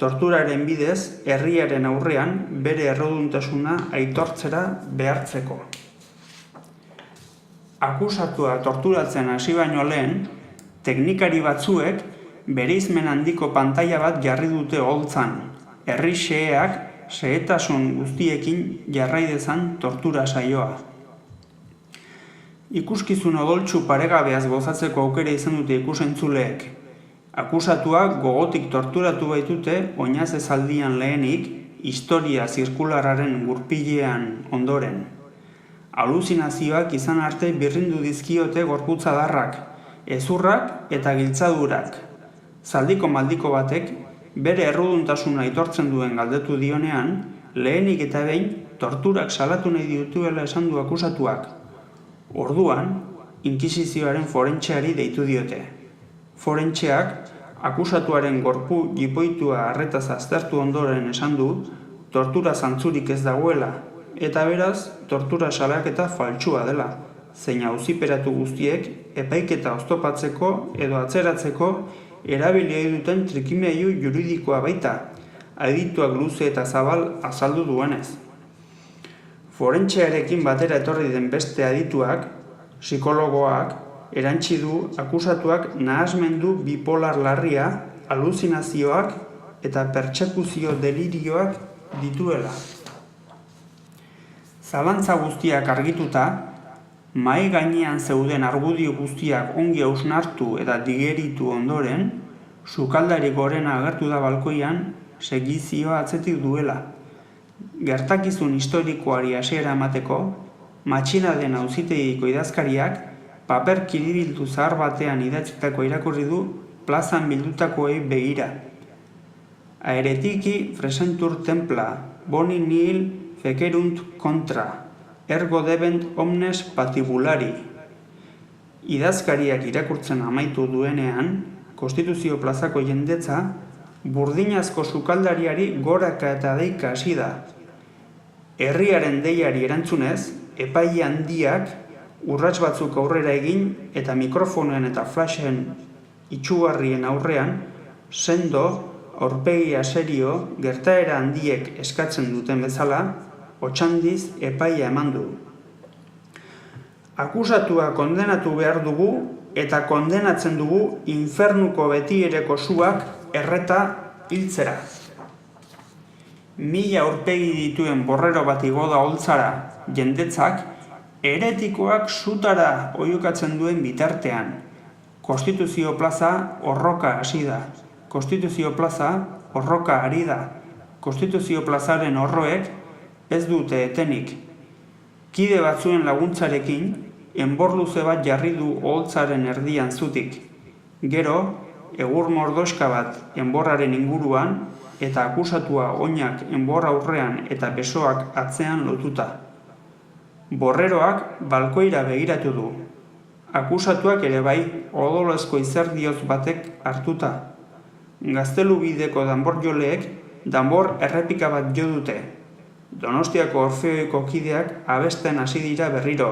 torturaren bidez herriaren aurrean bere erroduntasuna aitortzera behartzeko. Akusatua torturatzen hasi baino lehen, teknikari batzuek bereizmen handiko pantaila bat jarri dute holtzan, herri xeheak xehetasun guztiekin jarrai dezan tortura saioa. Ikuskizun odoltsu paregabeaz gozatzeko aukera izan dute ikusentzuleek. Akusatua gogotik torturatu baitute oinaz ezaldian lehenik, historia zirkularraren gurpilean ondoren. Aluzinazioak izan arte birrindu dizkiote gorputzadarrak, hezurrak eta giltzadurak. Zaldiko maldiko batek, bere erruduntasuna aitortzen duen galdetu dionean, lehenik eta behin torturak salatu nahi dituela esan du akusatuak. Orduan, inkisizioaren forentxeari deitu diote. Forentxeak, akusatuaren gorpu jipoitua arretaz aztertu ondoren esan du, tortura zantzurik ez dagoela, eta beraz, tortura salaketa faltsua dela, zein auziperatu guztiek epaiketa oztopatzeko edo atzeratzeko erabili duten trikimailu juridikoa baita, adituak luze eta zabal azaldu duenez. Forentxearekin batera etorri den beste adituak, psikologoak, erantsi du akusatuak nahasmendu bipolar larria, aluzinazioak eta pertsekuzio delirioak dituela. Zalantza guztiak argituta, mahai gainean zeuden argudio guztiak ongi hausnartu eta digeritu ondoren, sukaldari gorena agertu da balkoian segizioa atzetik duela. Gertakizun historikoari hasiera emateko, matxina den auzitegiko idazkariak paper kiribildu zahar batean idatzitako irakurri du plazan bildutakoei begira. Aeretiki fresentur templa, boni nihil fecerunt contra, ergo debent omnes patibulari. Idazkariak irakurtzen amaitu duenean, Konstituzio plazako jendetza, burdinazko sukaldariari goraka eta deika hasi da. Herriaren deiari erantzunez, epaile handiak urrats batzuk aurrera egin eta mikrofonoen eta flashen itsugarrien aurrean, sendo, aurpegia serio, gertaera handiek eskatzen duten bezala, otxandiz epaia eman du. Akusatua kondenatu behar dugu eta kondenatzen dugu infernuko betiereko suak erreta hiltzera. 1000 aurpegi dituen borrero bat igo da holtzara jendetzak, heretikoak sutara oihukatzen duen bitartean. Konstituzio plaza horroka hasi da. Konstituzio plaza horroka ari da. Konstituzio plazaren horroek ez dute etenik. Kide batzuen laguntzarekin, enbor luze bat jarri du oholtzaren erdian zutik. Gero, egur mordoska bat enborraren inguruan eta akusatua oinak enbor aurrean eta besoak atzean lotuta. Borreroak balkoira begiratu du. Akusatuak ere bai odolezko izerdioz batek hartuta. Gaztelu bideko danborjoleek danbor errepika bat jo dute. Donostiako Orfeoiko kideak abesten hasi dira berriro.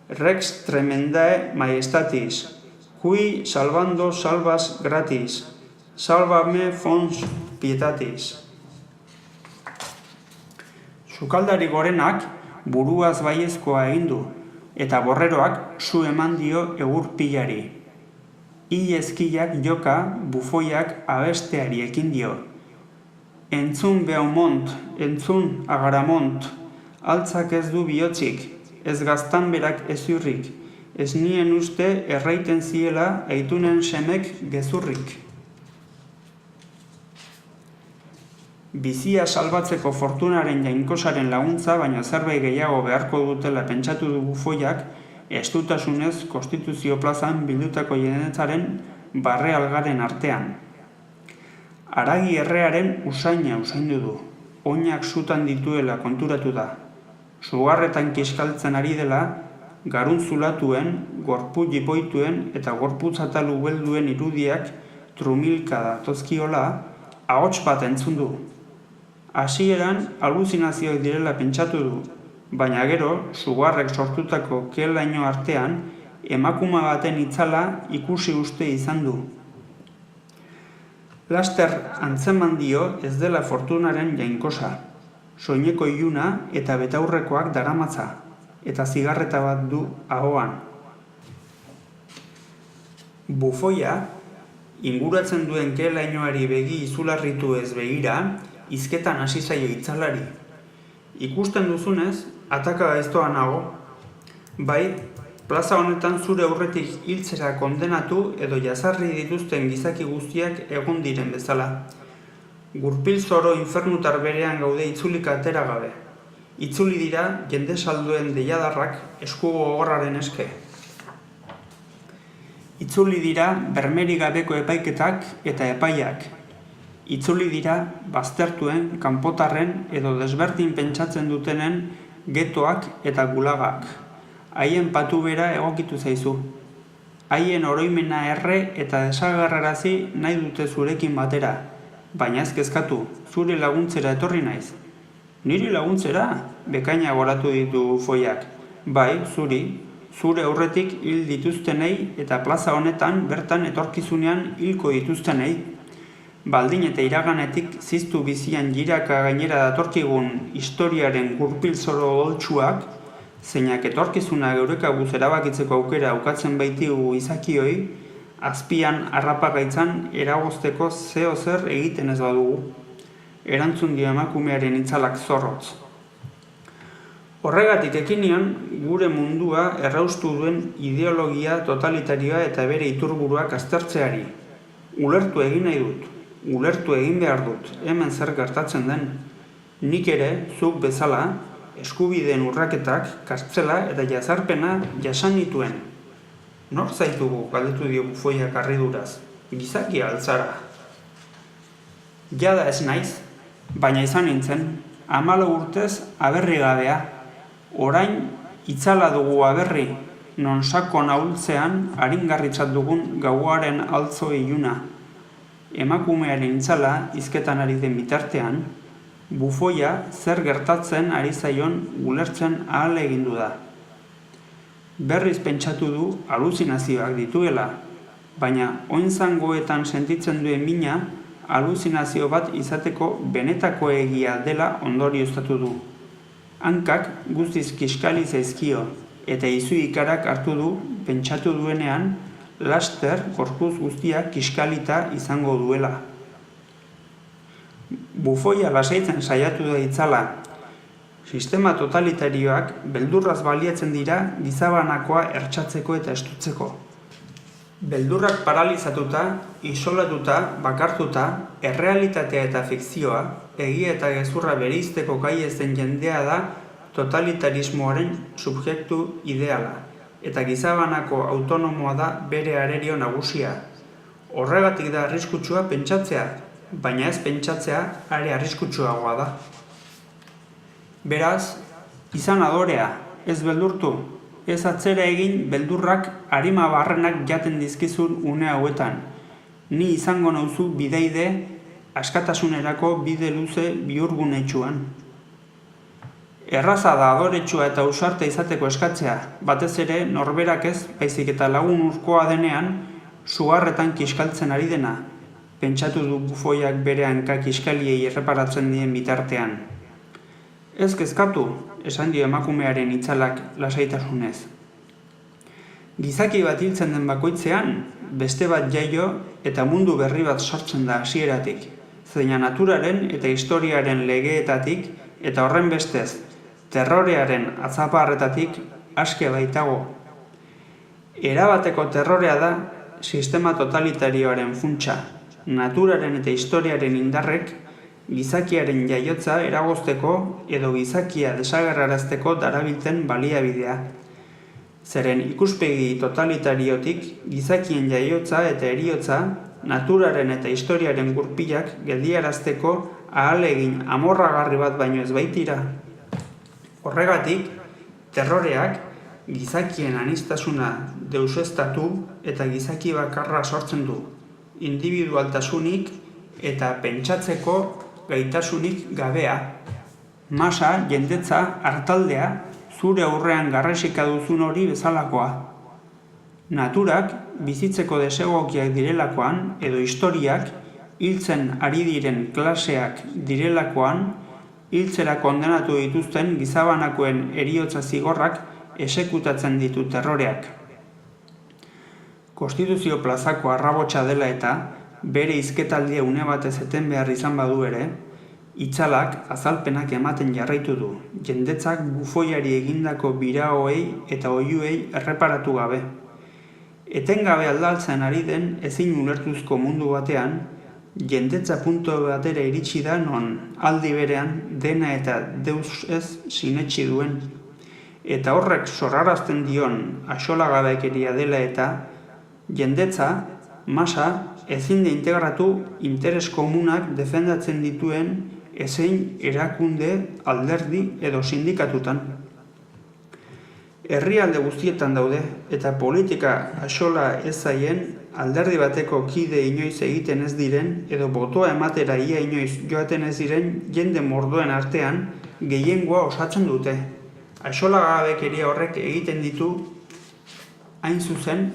Rex tremendae maestatis, qui salvando salvas gratis, salvame fons pietatis. Sukaldari gorenak buruaz baiezkoa egin du, eta borreroak su eman dio egur pilari. Ezkilak joka bufoiak abesteari ekin dio. Entzun Beaumont, entzun Agaramont, altzak ez du bihotzik, ez gaztan berak ezurrik, ez nien uste erraiten ziela aitunen semek gezurrik. Bizia salbatzeko fortunaren jainkosaren laguntza, baina zerbait gehiago beharko dutela pentsatu du bufoiak, estutasunez Konstituzio plazan bildutako jendetzaren barre algaren artean. Haragi errearen usaina usaindu du, oinak sutan dituela konturatu da. Sugarretan kiskaltzen ari dela, garun zulatuen, gorpu jipoituen eta gorputzatalu belduen irudiak trumilka datozkiola, ahots bat entzun du. Hasieran aluzinazioak direla pentsatu du, baina gero, sugarrek sortutako kelaino artean, emakuma baten itzala ikusi uste izan du. Laster antzeman dio ez dela fortunaren jainkosa, soineko iluna eta betaurrekoak daramatza, eta zigarreta bat du ahoan. Bufoia, inguratzen duen kelainoari begi izularritu ez begira, hizketan hasi zaio itzalari. Ikusten duzunez, ataka gaiztoa nago. Bai, plaza honetan zure aurretik hiltzera kondenatu edo jazarri dituzten gizaki guztiak egon diren bezala. Gurpil zoro infernutar berean gaude itzulika atera gabe. Itzuli dira jende salduen deiadarrak esku gogorraren eske. Itzuli dira bermerik gabeko epaiketak eta epaiak. Itzuli dira baztertuen, kanpotarren edo desberdin pentsatzen dutenen getoak eta gulagak. Haien patu bera egokitu zaizu. Haien oroimena erre eta desagerrarazi nahi dute zurekin batera. Baina ez kezkatu, zure laguntzera etorri naiz. Niri laguntzera? Bekaina goratu ditu Bufoiak. Bai, zure aurretik hil dituztenei eta plaza honetan bertan etorkizunean hilko dituztenei. Baldin eta iraganetik ziztu bizian jiraka gainera datorkigun historiaren gurpil zoro holtsuak, zeinak etorkizuna geurekabuz erabakitzeko aukera aukatzen baitigu izakioi, azpian harrapagaitzan eragozteko zeo zer egiten ez badugu. Erantzun dio emakumearen itzalak zorrotz. Horregatik ekinion gure mundua erraustu duen ideologia totalitarioa eta bere iturburuak aztertzeari. Ulertu egin nahi dut, ulertu egin behar dut, hemen zer gertatzen den. Nik ere, zuk bezala, eskubideen urraketak, kartzela eta jazarpena jasan nituen. Nor zaitugu, galdetu dio Bufoiak harriduraz. Gizakia altzara. Jada ez naiz, baina izan nintzen, 14 urtez aberri gabea. Orain itzala dugu aberri, non sakon ahultzean aringarritzat dugun gauaren altzo iluna. Emakumearen itzala hizketan ari den bitartean, Bufoia zer gertatzen ari zaion ulertzen ahalegindu da. Berriz pentsatu du aluzinazioak dituela, baina oinzangoetan sentitzen duen mina aluzinazio bat izateko benetako egia dela ondorioztatu du. Hankak guztiz kiskali zaizkio eta izu ikarak hartu du pentsatu duenean laster gorpuz guztiak kiskalita izango duela. Bufoia lasaitzen saiatu da itzala. Sistema totalitarioak beldurraz baliatzen dira gizabanakoa ertsatzeko eta estutzeko. Beldurrak paralizatuta, isolatuta, bakartuta, errealitatea eta fikzioa, egia eta gezurra bereizteko gai ez den jendea da totalitarismoaren subjektu ideala, eta gizabanako autonomoa da bere arerio nagusia. Horregatik da arriskutsua pentsatzea, baina ez pentsatzea are arriskutsuagoa da. Beraz, izan adorea, ez beldurtu, ez atzera egin beldurrak arima barrenak jaten dizkizun une hauetan. Ni izango nauzu bidaide askatasunerako bide luze bihurgunetsuan. Erraza da adoretsua eta ausarta izateko eskatzea, batez ere norberak ez, baizik eta lagun urkoa denean, sugarretan kiskaltzen ari dena. Pentsatu du Bufoiak bere hanka kiskaliei erreparatzen dien bitartean. Ez kezkatu, esan dio emakumearen itzalak lasaitasunez. Gizaki bat hiltzen den bakoitzean, beste bat jaio eta mundu berri bat sortzen da hasieratik, zeina naturaren eta historiaren legeetatik eta horren bestez, terrorearen atzaparretatik aske baitago. Erabateko terrorea da sistema totalitarioaren funtsa, naturaren eta historiaren indarrek gizakiaren jaiotza eragozteko edo gizakia desagerrarazteko darabilten baliabidea. Zeren ikuspegi totalitariotik gizakien jaiotza eta heriotza naturaren eta historiaren gurpilak geldiarazteko ahalegin amorragarri bat baino ez baitira. Horregatik, terroreak gizakien aniztasuna deuseztatu eta gizaki bakarra sortzen du, individualtasunik eta pentsatzeko gaitasunik gabea. Masa, jendetza, hartaldea, zure aurrean garrasika duzun hori bezalakoa. Naturak bizitzeko desegokiak direlakoan edo historiak hiltzen ari diren klaseak direlakoan hiltzera kondenatu dituzten gizabanakoen heriotza zigorrak esekutatzen ditu terroreak. Konstituzio plazako arrabotsa dela eta bere hizketaldia une batez eten behar izan badu ere, itzalak azalpenak ematen jarraitu du, jendetzak Bufoiari egindako biraoei eta oihuei erreparatu gabe. Etengabe aldaltzen ari den ezin ulertuzko mundu batean, jendetza puntu batera iritsi da non aldi berean dena eta deus ez sinetsi duen. Eta horrek sorrarazten dion axolagabekeria dela eta jendetza, masa, ezin da integratu interes komunak defendatzen dituen ezein erakunde, alderdi edo sindikatutan. Herrialde guztietan daude eta politika axola ez zaien alderdi bateko kide inoiz egiten ez diren edo botoa ematera ia inoiz joaten ez diren jende mordoen artean gehiengoa osatzen dute. Axolagabekeria horrek egiten ditu hain zuzen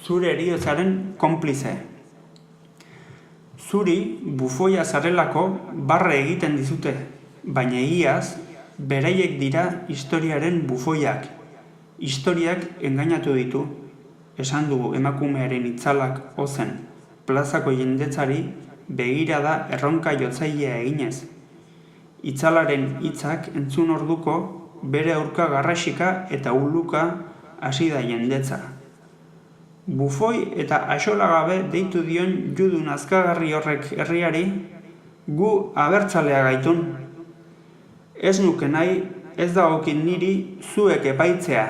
zure heriotzaren konplize. Zuri bufoia zarelako barre egiten dizute, baina egiaz beraiek dira historiaren bufoiak. Historiak engainatu ditu, esan dugu emakumearen itzalak ozen, plazako jendetzari begirada erronka jotzailea eginez. Itzalaren hitzak entzun orduko bere aurka garrasika eta uluka hasi da jendetza. Bufoi eta axolagabe deitu dion judu nazkagarri horrek herriari, gu abertzalea gaitun. Ez nuke nahi, ez dagokit niri zuek epaitzea.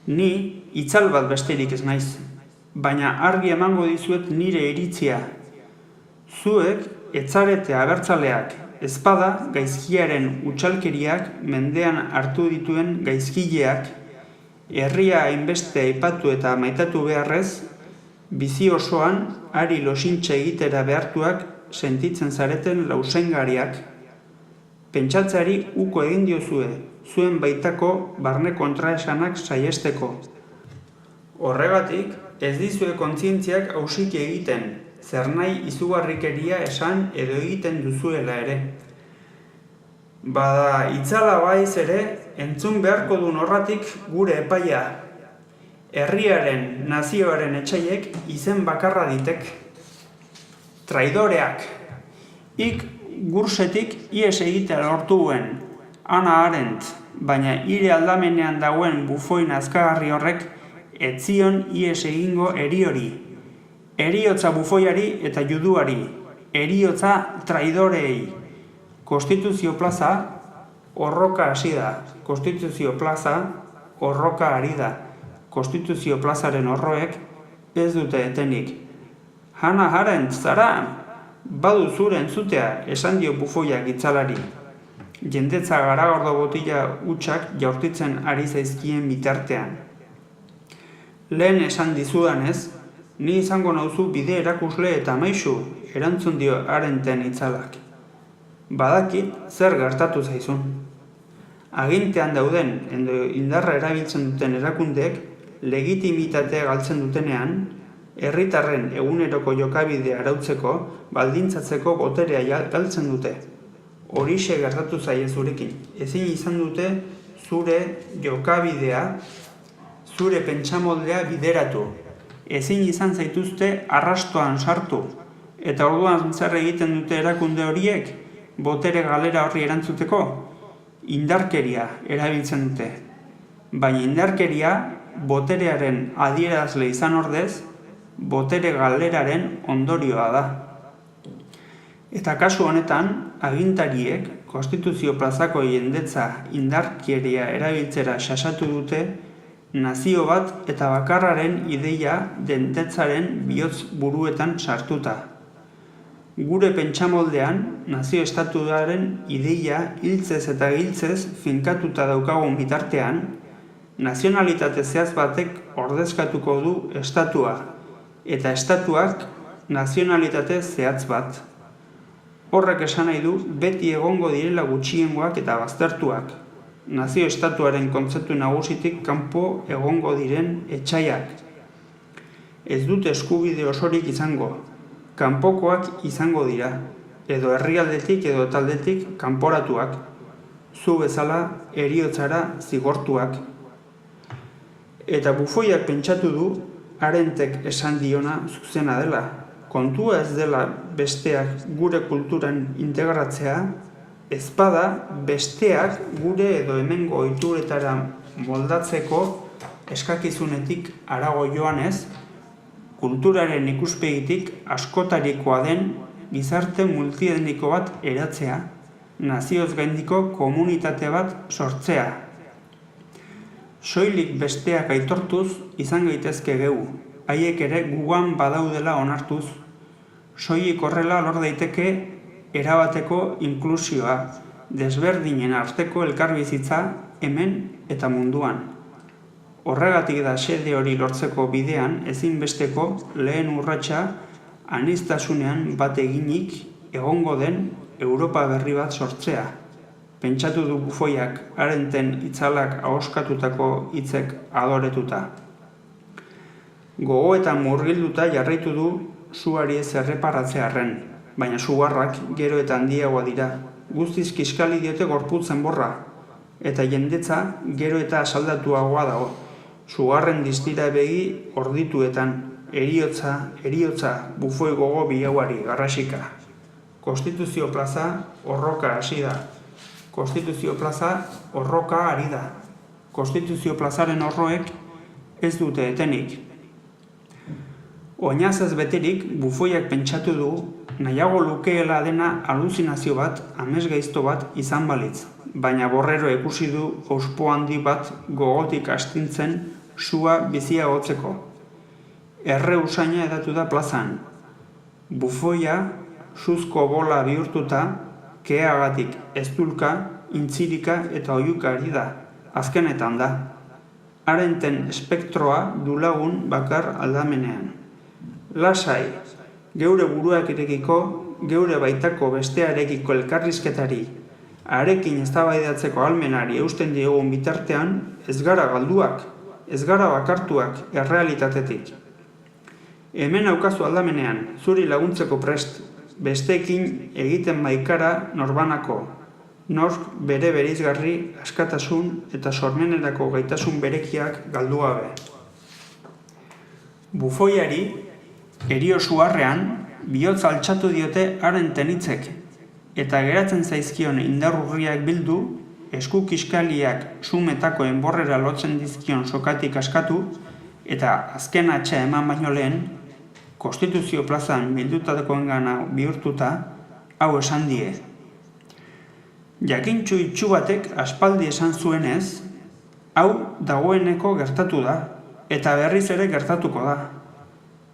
Ni itzal bat besterik ez naiz, baina argi emango dizuet nire iritzia. Zuek etzarete abertzaleak, ezpada gaizkiaren utxalkeriak mendean hartu dituen gaizkileak, herria hainbeste aipatu eta maitatu beharrez, bizi osoan ari losintxe egitera behartuak sentitzen zareten lausengariak. Pentsatzeari uko egin diozue, zuen baitako barne kontraesanak saiesteko. Horregatik, ez dizue kontzientziak hausik egiten, zer nahi izugarrikeria esan edo egiten duzuela ere. Bada itzala baiz ere, entzun beharko dun horratik gure epaia. Herriaren, nazioaren etsaiek izen bakarra ditek. Traidoreak. Ik gursetik ies egitea lortu duen, Hannah Arendt, baina hire aldamenean dagoen bufoi nazkagarri horrek etzion ies egingo heriori. Heriotza bufoiari eta juduari, heriotza traidoreei. Konstituzio plaza, horroka hasi da. Konstituzio plaza, horroka ari da. Konstituzio plazaren horroek ez dute etenik. Hannah Arendt zara? Badu zure entzutea, esan dio bufoiak itzalari. Jendetza garagordo botila hutsak jaurtitzen ari zaizkien bitartean. Lehen esan dizudanez, ni izango nauzu bide erakusle eta maisu, erantzun dio Arendten itzalak. Badakit zer gertatu zaizun. Agintean dauden edo indarra erabiltzen duten erakundeek legitimitatea galtzen dutenean, herritarren eguneroko jokabidea arautzeko, baldintzatzeko boterea galtzen dute. Horixe gertatu zaie zurekin. Ezin izan dute zure jokabidea, zure pentsamoldea bideratu. Ezin izan zaituzte arrastoan sartu. Eta orduan zer egiten dute erakunde horiek? Botere galera horri erantzuteko, indarkeria erabiltzen dute. Baina indarkeria boterearen adierazle izan ordez, botere galeraren ondorioa da. Eta kasu honetan, agintariek konstituzio plazako jendetza indarkeria erabiltzera xasatu dute nazio bat eta bakarraren ideia dendetzaren bihotz buruetan sartuta. Gure pentsamoldean, nazio-estatuaren ideia hiltzez eta giltzez finkatuta daukagun bitartean, nazionalitate zehaz batek ordezkatuko du estatua, eta estatuak nazionalitate zehatz bat. Horrek esan nahi du beti egongo direla gutxiengoak eta baztertuak, nazio-estatuaren kontzeptu nagusitik kanpo egongo diren etsaiak. Ez dute eskubide osorik izango, kanpokoak izango dira, edo herrialdetik edo taldetik kanporatuak, zu bezala heriotzara zigortuak. Eta bufoiak pentsatu du, Arendtek esan diona zuzena dela. Kontua ez dela besteak gure kulturan integratzea, ezpada besteak gure edo hemengo ohituretara moldatzeko eskakizunetik harago joanez, kulturaren ikuspegitik askotarikoa den gizarte multietniko bat eratzea, nazioz gaindiko komunitate bat sortzea. Soilik besteak aitortuz izan gaitezke geu, haiek ere gugan badaudela onartuz. Soilik horrela lor daiteke erabateko inklusioa, desberdinen arteko elkarbizitza hemen eta munduan. Horregatik da xede hori lortzeko bidean ezinbesteko lehen urratsa aniztasunean bat eginik egongo den Europa berri bat sortzea. Pentsatu du bufoiak Arendten itzalak ahoskatutako hitzek adoretuta. Gogoetan murgilduta jarraitu du suari ez erreparatzearren, baina sugarrak gero eta handiagoa dira. Guztiz kiskali diote gorputzen borra, eta jendetza gero eta asaldatuagoa dago. Sugarren distira begi ordituetan, eriotza, bufoi gogo bilauari, garrasika. Konstituzio plaza horroka hasi da. Konstituzio plaza horroka ari da. Konstituzio plazaren horroek ez dute etenik. Oinazez beterik, bufoiak pentsatu du nahiago lukeela dena aluzinazio bat, amesgaizto bat izan balitz, baina Borrero ikusi du ospo handi bat gogotik astintzen sua biziagotzeko. Erre usaina edatu da plazan. Bufoia suzko bola bihurtuta, keagatik eztulka, intzirika eta oihuka ari da, azkenetan da. Arendten espektroa du lagun bakar aldamenean. Lasai, geure buruak irekiko, geure baitako bestearekiko elkarrizketari, harekin eztabaidatzeko ahalmenari eusten diogun bitartean, ez gara galduak, ez gara bakartuak errealitatetik. Hemen aukazu aldamenean, zuri laguntzeko prest, besteekin egiten baikara norbanako, nork bere bereizgarri, askatasun eta sormenerako gaitasun berekiak galdu gabe. Bufoiari, erio suharrean, bihotz altxatu diote Arendten hitzek, eta geratzen zaizkion indarrurriak bildu, esku kiskaliak sumetako enborrera lotzen dizkion sokatik askatu, eta azken atxa eman baino lehen, Konstituzio plazan bildutakoengana bihurtuta, hau esan die. Jakintsu itxu batek aspaldi esan zuenez, hau dagoeneko gertatu da, eta berriz ere gertatuko da.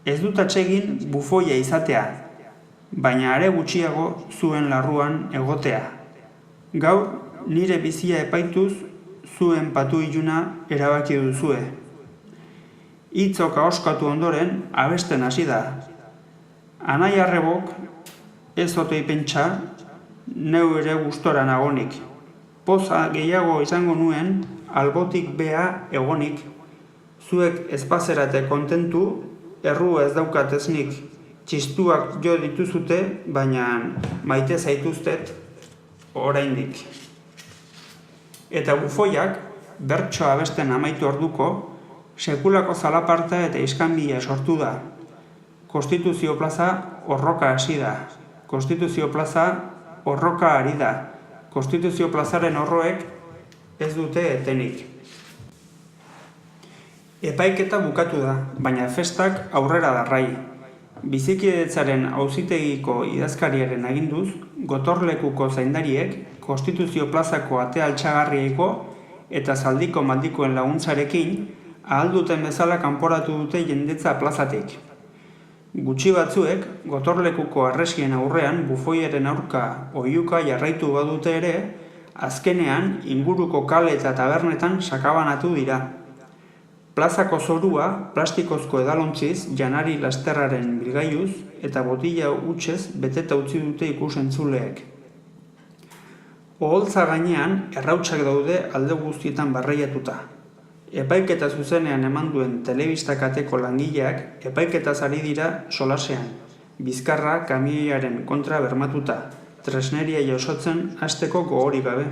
Ez dut atsegin bufoia izatea, baina are gutxiago zuen larruan egotea. Gaur, nire bizia epaituz, zuen patu iluna erabaki duzue. Hitzok ahoskatu ondoren, abesten hasi da. Anai arrebok, ez otei pentsa, neu ere gustora nagonik. Poza gehiago izango nuen, albotik bea egonik. Zuek ezpazerate kontentu, erru ez daukat eznik. Txistuak jo dituzute, baina maite zaituztet oraindik. Eta bufoiak, bertso abesten amaitu orduko, sekulako zalaparta eta iskanbila sortu da. Konstituzio plaza horroka hasi da. Konstituzio plaza horroka ari da. Konstituzio plazaren horroek ez dute etenik. Epaiketa bukatu da, baina festak aurrera darrai. Bizikidetzaren auzitegiko idazkariaren aginduz, gotorlekuko zaindariek Konstituzio plazako ate altxagarriaiko eta zaldiko maldikoen laguntzarekin ahal duten bezala kanporatu dute jendetza plazatik. Gutxi batzuek, gotorlekuko arreskien aurrean bufoiaren aurka oihuka jarraitu badute ere, azkenean inguruko kale eta tabernetan sakabanatu dira. Plazako zorua plastikozko edalontziz janari lasterraren bilgailuz eta botila hutsez beteta utzi dute ikusentzuleek. Oholtza gainean errautsak daude alde guztietan barreiatuta. Epaiketa zuzenean eman duen telebistakateko langileak epaiketaz ari dira solasean, bizkarra kamioiaren kontra bermatuta, tresneria jasotzen hasteko gogorik gabe.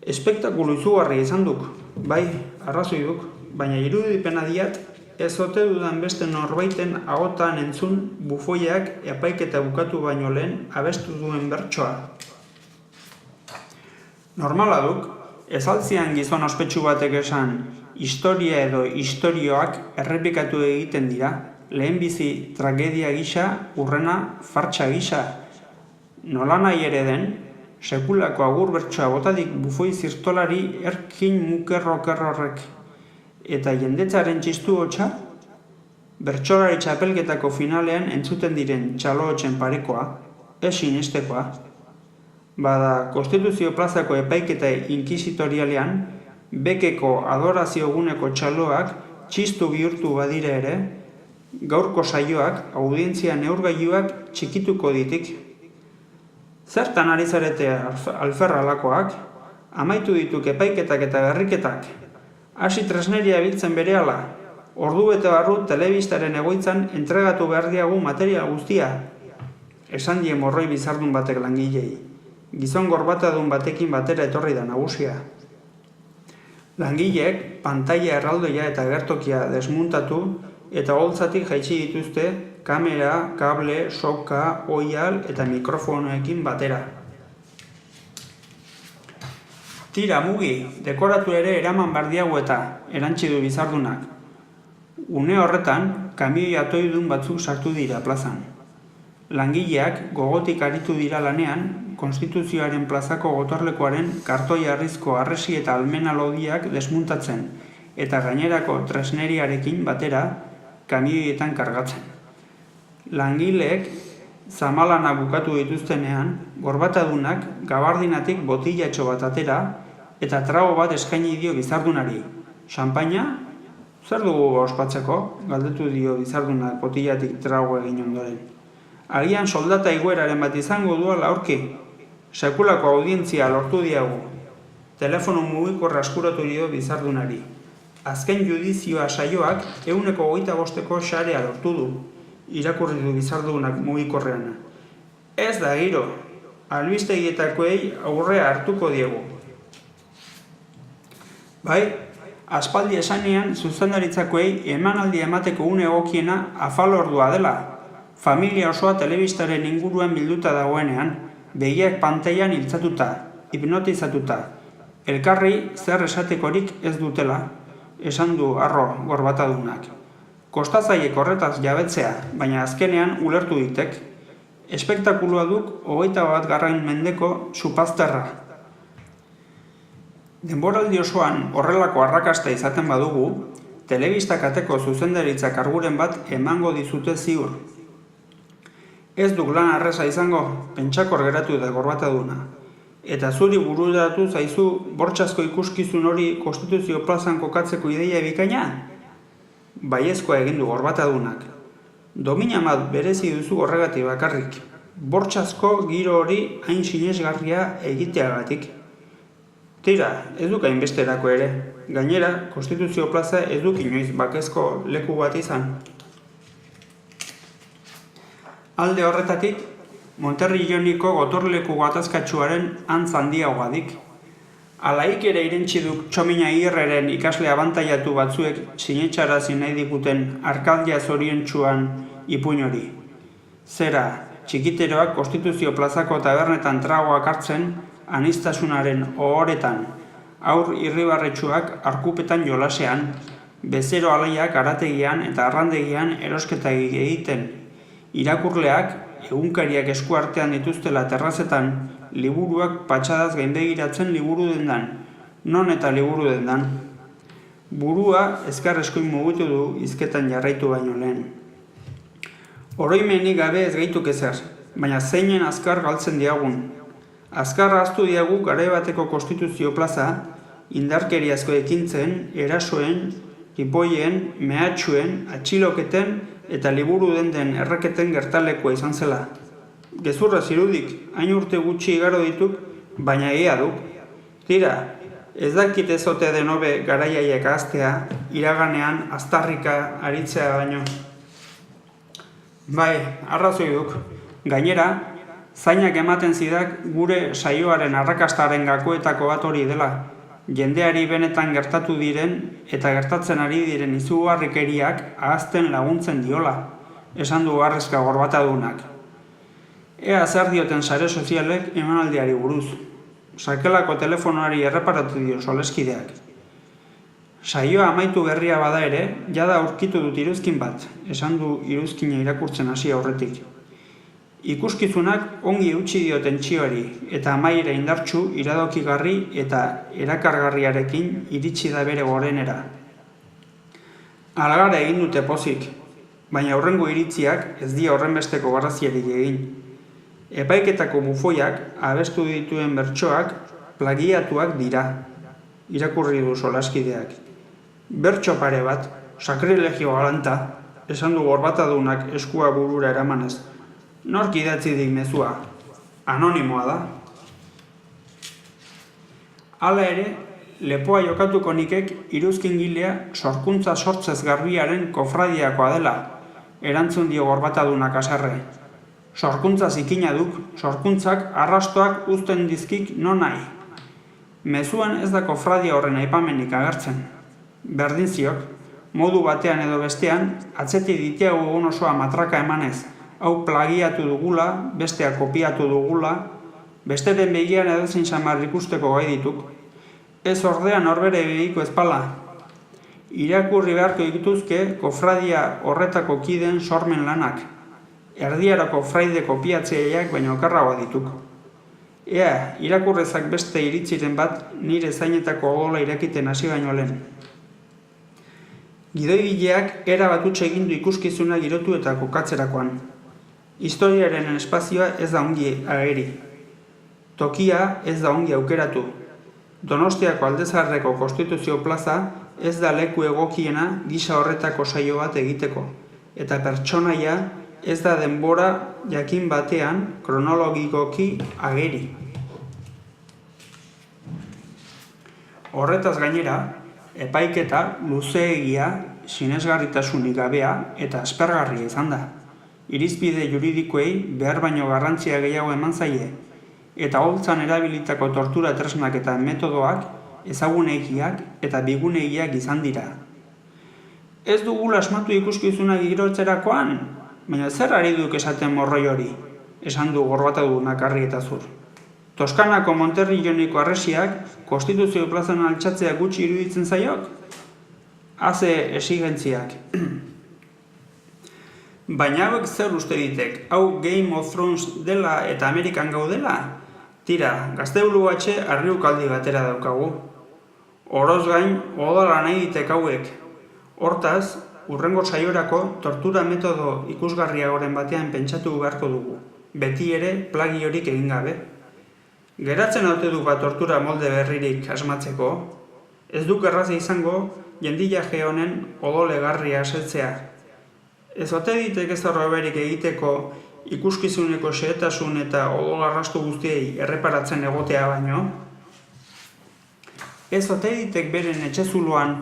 Espektakulu izugarria izan duk, bai, arrazoi duk, baina irudipena diat ez ote dudan beste norbaiten ahotan entzun bufoiak epaiketa bukatu baino lehen abestu duen bertsoa. Normala duk, ez altzian gizon ospetsu batek esan, historia edo istorioak errepikatu egiten dira, lehenbizi tragedia gisa, urrena fartsa gisa. Nola nahi ere den, sekulako agur bertsoa botadik bufoi zirtolari erkin mukerro-kerrorrek. Eta jendetzaren txistu hotxa, bertsolari txapelketako finalean entzuten diren txalo-hotxen parekoa, ez sinestekoa. Bada, Konstituzio plazako epaiketa inkisitorialean, bekeko adorazio guneko txaloak txistu bihurtu badire ere, gaurko saioak audientzia neurgailuak txikituko ditik. Zertan ari zarete alferralakoak, amaitu dituk epaiketak eta berriketak, hasi tresneria biltzen berehala, ordu bete barru telebistaren egoitzan entregatu behar diagu material guztia. Esan die morroi bizardun batek langilei, gizon gorbatadun batekin batera etorri da nagusia. Langileek pantaila erraldoia eta gertokia desmuntatu eta holtzatik jaitsi dituzte kamera, kable, soka, oial eta mikrofonoekin batera. Tira mugi, dekoratu ere eraman bardiago eta erantzi du bizardunak. Une horretan, kamioi atoidun batzuk sartu dira plazan. Langileak gogotik aritu dira lanean, Konstituzioaren plazako gotorlekuaren kartoi harrizko harresi eta almena lodiak desmuntatzen, eta gainerako tresneriarekin batera kamioietan kargatzen. Langileek zamalana bukatu dituztenean, gorbatadunak gabardinatik botillatxo bat atera eta trago bat eskaini dio bizardunari. Xanpaina? Zer dugu ospatzeko? Galdetu dio bizardunak botillatik trago egin ondoren. Agian soldata igueraren bat izango duela aurki. Sekulako audientzia lortu diagu. Telefono mugikorra eskuratu dio bizardunari. Azken judizioa saioak 125ko sarea lortu du. Irakurri du bizardunak mugikorrean. Ez da giro, albistegietakoei aurrea hartuko diegu. Bai, aspaldi esanean zuzendaritzakoei emanaldi emateko une egokiena afalordua dela. Familia osoa telebistaren inguruan bilduta dagoenean, begiak pantailan iltzatuta, hipnotizatuta. Elkarri zer esatekorik ez dutela, esan du harro gorbatadunak. Kostazaiek horretaz jabetzea, baina azkenean ulertu ditek. Espektakulua duk 21. mendeko supazterra. Denboraldi osoan horrelako arrakasta izaten badugu, telebista kateko zuzendaritza karguren bat emango dizute ziur. Ez duk lan arresa izango, pentsakor geratu da gorbataduna. Eta zuri bururatu zaizu bortxazko ikuskizun hori Konstituzio plazan kokatzeko ideia bikaina? Baiezkoa egin du gorbatadunak. Domina bat berezi duzu horregatik bakarrik. Bortxazko giro hori hain sinesgarria egiteagatik. Tira, ez duk hainbesterako ere. Gainera, Konstituzio plaza ez duk inoiz bakezko leku bat izan. Alde horretatik, Monterrilloniko gotorleku gatazkatsuaren antz handiagoadik. Alaik ere irentsi duk Txomina Irreren ikasle abantaiatu batzuek sinetxarazi nahi diguten Arkadia zoriontsuan ipuin hori. Zera, txikiteroak Konstituzio plazako tabernetan tragoak hartzen, aniztasunaren ohoretan, aur irribarretsuak arkupetan jolasean, bezero alaiak arategian eta arrandegian erosketa egiten, irakurleak egunkariak esku artean dituztela terrazetan, liburuak patxadaz gainbegiratzen liburu dendan, non eta liburu dendan. Burua ezkar eskuin mugitu du hizketan jarraitu baino lehen. Oroimenik gabe ez gaituk ezer, baina zeinen azkar galtzen diagun. Azkar ahaztu diagu garai bateko Konstituzio plaza, indarkeriazko ekintzen, erasoen, tipoien, mehatxuen, atxiloketen eta liburu den erreketen gertalekoa izan zela. Gezurra zirudik, hain urte gutxi igaro dituk, baina egia duk. Tira, ez dakit ezote denobe garaiaiek ahaztea, iraganean aztarrika aritzea baino. Bai, arrazoi duk. Gainera, zainak ematen zidak gure saioaren arrakastaren gakoetako bat hori dela. Jendeari benetan gertatu diren eta gertatzen ari diren izugarrikeriak ahazten laguntzen diola, esan du Garrezka gorbatadunak. Ea zer dioten sare sozialek emanaldiari buruz. Sakelako telefonoari erreparatu dio soleskideak. Saioa amaitu berria bada ere, jada aurkitu dut iruzkin bat, esan du iruzkina irakurtzen hasi aurretik. Ikuskizunak ongi eutsi dio tentsioari eta amaiera indartsu, iradokigarri eta erakargarriarekin iritsi da bere gorenera. Algara egin dute pozik, baina aurrengo iritziak ez dia horrenbesteko garraziarik egin. Epaiketako bufoiak abestu dituen bertsoak plagiatuak dira, irakurri du solaskideak. Bertso pare bat, sakrilegio galanta, esan du gorbatadunak eskua burura eramanez. Nork idatzi dik mezua? Anonimoa da. Hala ere, lepoa jokatuko nikek iruzkingilea sorkuntza sortzez garbiaren kofradiakoa dela, erantzun dio gorbatadunak haserre. Sorkuntza zikina duk, sorkuntzak arrastoak uzten dizkik non nahi. Mezuan ez da kofradia horren aipamenik agertzen. Berdin ziok, modu batean edo bestean, atzetik ditiago egun osoa matraka emanez, hau plagiatu dugula, bestea kopiatu dugula, besteren begian edozein samar ikusteko gai dituk. Ez ordean horbere begiko ezpala. Irakurri beharko dituzke kofradia horretako kideen sormen lanak. Erdiarako fraide kopiatzeileak baino okerragoa dituk. Ea, irakurrezak beste iritziren bat nire zainetako odola irakiten hasi baino lehen. Gidoigileak era batutxe egin du ikuskizuna girotu eta kokatzerakoan. Historiaren espazioa ez da ongi ageri. Tokia ez da ongi aukeratu. Donostiako Aldezarreko Konstituzio plaza ez da leku egokiena gisa horretako saio bat egiteko. Eta pertsonaia ez da denbora jakin batean kronologikoki ageri. Horretaz gainera, epaiketa luzeegia, sinesgarritasunik gabea eta aspergarria izan da. Irizpide juridikoei behar baino garrantzia gehiago eman zaie, eta holtzan erabilitako tortura tresnak eta metodoak ezagunegiak eta bigunegiak izan dira. Ez dugula asmatu ikuskizuna girotzerakoan, baina zer ari duk esaten morroi hori, esan du gorbatadunak arri eta zur. Toskanako Monterrilloneko arresiak Konstituzio plazan altxatzea gutxi iruditzen zaiok? Haze esigentziak. Baina hauek zer uste ditek, hau Game of Thrones dela eta Amerikan gaudela? Tira, Gazteulu batxe arriukaldi batera daukagu. Oroz gain, odala nahi ditek hauek. Hortaz, urrengo saiorako tortura metodo ikusgarriagoren batean pentsatu beharko dugu. Beti ere plagi horik egin gabe. Geratzen haute du bat tortura molde berririk asmatzeko, ez duk erraza izango jendilaje honen odolegarria asetzea. Ez ote ditek ez horreberik egiteko ikuskizuneko xehetasun eta odolarrastu guztiei erreparatzen egotea baino? Ez ote ditek beren etxezuloan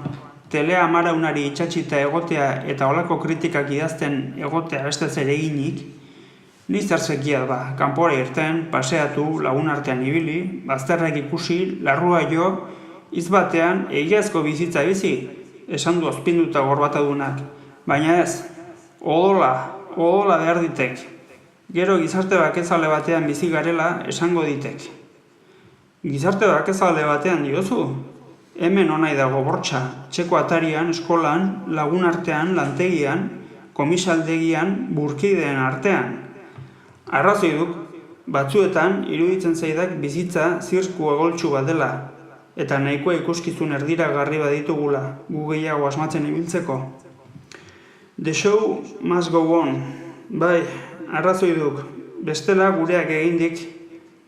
telea amaraunari itxatxita egotea eta olako kritikak idazten egotea beste zereginik? Ni zer zekiat ba, kanpora irten, paseatu, lagun artean ibili, bazterrak ikusi, larrua jo, izbatean egiazko bizitza bizi, esan du ozpinduta gorbatadunak. Baina ez, odola behar ditek. Gero gizarte bakezale batean bizi garela esango ditek. Gizarte bakezale batean diozu? Hemen onai dago bortxa, txeko atarian, eskolan, lagun artean, lantegian, komisaldegian, burkideen artean. Arrazoi duk, batzuetan iruditzen zaidak bizitza zirku egoltsu bat dela, eta nahikoa ikuskizun erdiragarri baditugula, gu gehiago asmatzen ibiltzeko. The show must go on. Bai, arrazoi duk, bestela gureak egindik,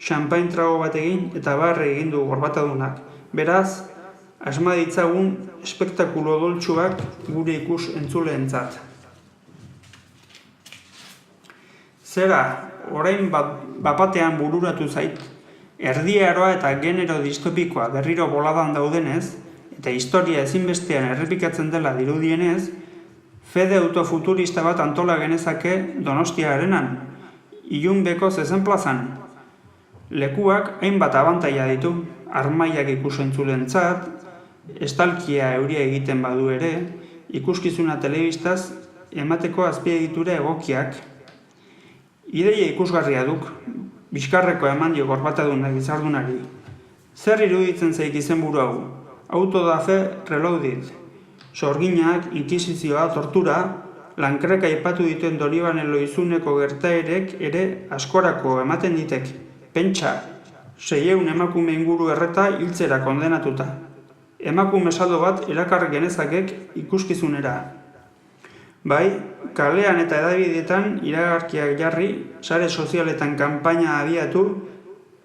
champagne trago bat egin eta barre egin du gorbatadunak. Beraz, asma ditzagun espektakulo doltsuak gure ikus entzuleentzat. Zera, orain bapatean bururatu zait, erdieroa eta genero distopikoa berriro boladan daudenez, eta historia ezinbestean errepikatzen dela dirudienez, fede autofuturista bat antola genezake Donostia arenan, ilunbeko zezen plazan. Lekuak hainbat abantaila ditu, armaiak ikusentzulentzat, estalkia euria egiten badu ere, ikuskizuna telebistaz emateko azpiegitura egokiak. Ideia ikusgarria duk, bizkarreko eman dio gorbatadunak izardunari. Zer iruditzen zaik izenburu hau? Auto da fe reloaded. Sorginak, inkisizioa, tortura, lankreka aipatu dituen Donibane Lohizuneko gertaerek ere askorako ematen ditek. Pentsa, 600 emakume inguru erreta hiltzera kondenatuta. Emakume saldo bat erakar genezakek ikuskizunera. Bai, kalean eta hedabideetan iragarkiak jarri, sare sozialetan kanpaina abiatu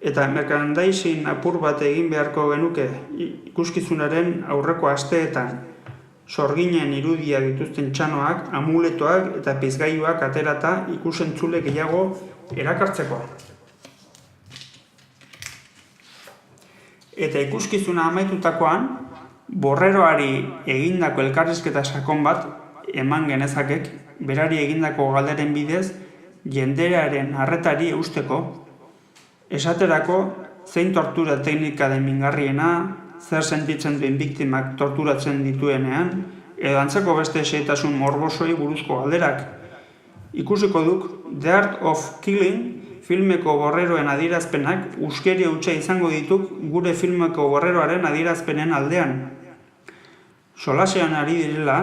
eta merchandising apur bat egin beharko genuke ikuskizunaren aurreko asteetan. Sorginen irudia dituzten txanoak, amuletoak eta pizgailuak aterata ikusentzule gehiago erakartzeko. Eta ikuskizuna amaitutakoan, Borreroari egindako elkarrizketa sakon bat eman genezakek, berari egindako galderen bidez, jendearen arretari eusteko, esaterako zein tortura teknika den mingarriena, zer sentitzen duen biktimak torturatzen dituenean, edo antzeko beste xehetasun morbosoi buruzko galderak. Ikusiko duk The Art of Killing filmeko Borreroen adierazpenak uskeria hutsa izango dituk gure filmeko Borreroaren adierazpenen aldean. Solasean ari direla,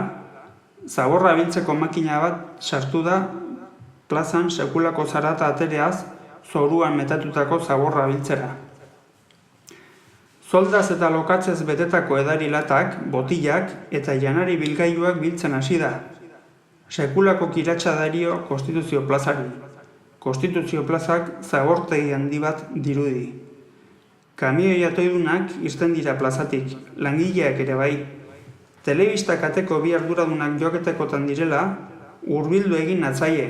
zaborra biltzeko makina bat sartu da plazan sekulako zarata atereaz zoruan metatutako zaborra biltzera. Zoldaz eta lokatzez betetako edari latak, botilak eta janari bilgailuak biltzen hasi da. Sekulako kiratsa dario Konstituzio plazari. Konstituzio plazak zabortegi handi bat dirudi. Kamioi atoidunak irten dira plazatik, langileak ere bai. Telebista kateko bi arduradunak joaketekotan direla, hurbildu egin natzaie.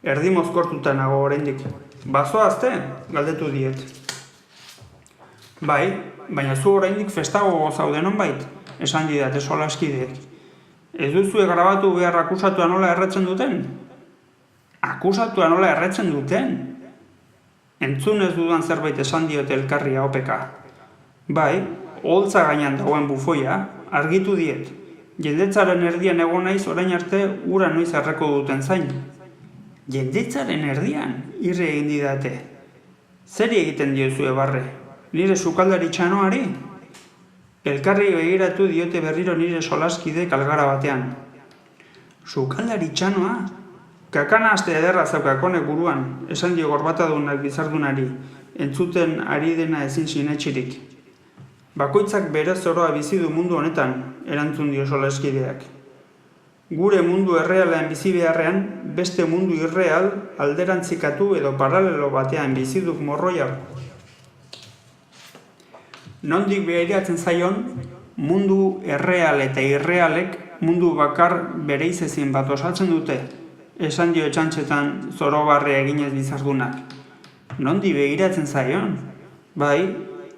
Erdi mozkortuta nago oraindik. Bazoazte? Galdetu diet. Bai, baina zu oraindik festago zaude nonbait, esan didate solaskideek. Ez duzue grabatu behar akusatua nola erretzen duten? Akusatua nola erretzen duten? Entzun ez dudan zerbait esan diote elkarri ahopeka. Bai, oholtza gainean dagoen bufoia, argitu diet. Jendetzaren erdian egon naiz orain arte ura noiz erreko duten zain. Jendetzaren erdian, irre egin didate. Zeri egiten diozue barre? Nire sukaldari txanoari? Elkarri begiratu diote berriro nire solaskide kalgara batean. Sukaldari txanoa? Kakana aste ederra zaukakonek buruan, esan dio gorbatadunak bizardunari, entzuten ari dena ezin sinetxirik. Bakoitzak bere zoroa bizi du mundu honetan, erantzun dio solaskideak. Gure mundu errealean bizi beharrean, beste mundu irreal alderantzikatu edo paralelo batean bizi duk morroia. Nondik behiratzen zaion, mundu erreal eta irrealek mundu bakar bereizezin bat osatzen dute, esan dio etxantxetan zorobarre eginez bizardunak. Nondik behiratzen zaion? Bai,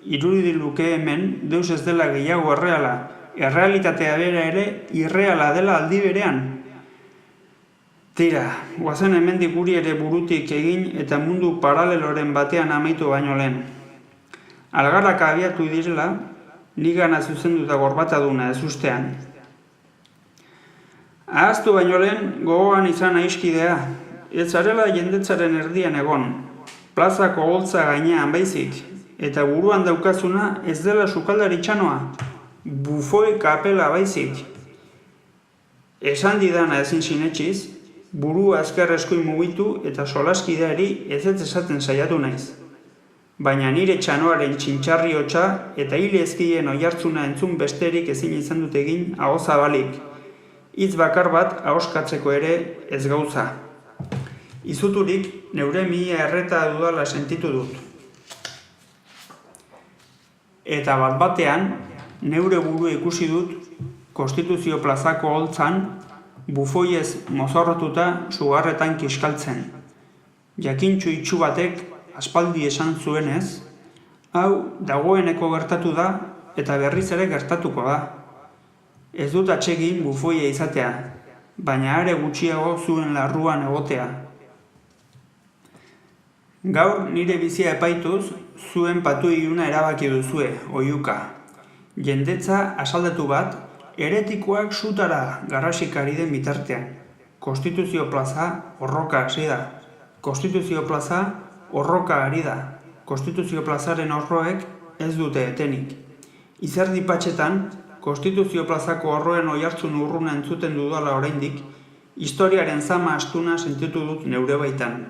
irudi luke hemen deus ez dela gehiago erreala, errealitatea bera ere irreala dela aldi berean. Tira, guazen hemendik guri ere burutik egin eta mundu paraleloren batean amaitu baino lehen. Algarak abiatu direla, nigana zuzenduta gorbataduna ez ustean. Ahaztu baino lehen gogoan izan aiskidea, ez zarela jendetzaren erdian egon, plazako holtza gainean baizik, eta buruan daukazuna ez dela sukaldari txanoa, bufoi kapela baizik. Esan didana ezin sinetxiz, buru azkar eskuin mugitu eta solaskideari ez esaten saiatu naiz. Baina nire txanoaren txintxarri hotsa eta hile ezkien oihartzuna entzun besterik ezin izan dut egin aho zabalik. Hitz bakar bat ahoskatzeko ere ez gauza. Izuturik neure mila erreta dudala sentitu dut. Eta bat-batean, neure buru ikusi dut Konstituzio plazako holtzan bufoiez mozorrotuta sugarretan kiskaltzen. Jakintxu itxu batek aspaldi esan zuenez, hau dagoeneko gertatu da eta berriz ere gertatuko da. Ez dut atsegin bufoia izatea, baina are gutxiago zuen larruan egotea. Gaur nire bizia epaituz, zuen patu iluna erabaki duzue, oihuka. Jendetza asaldatu bat, heretikoak sutara garrasik ari den bitartean. Konstituzio plaza horroka hasi da. Konstituzio plaza horroka ari da. Konstituzio plazaren horroek ez dute etenik. Izerdi patxetan, Konstituzio plazako horroen oihartzun urruna entzuten dudala oraindik, historiaren zama astuna sentitu dut neure baitan.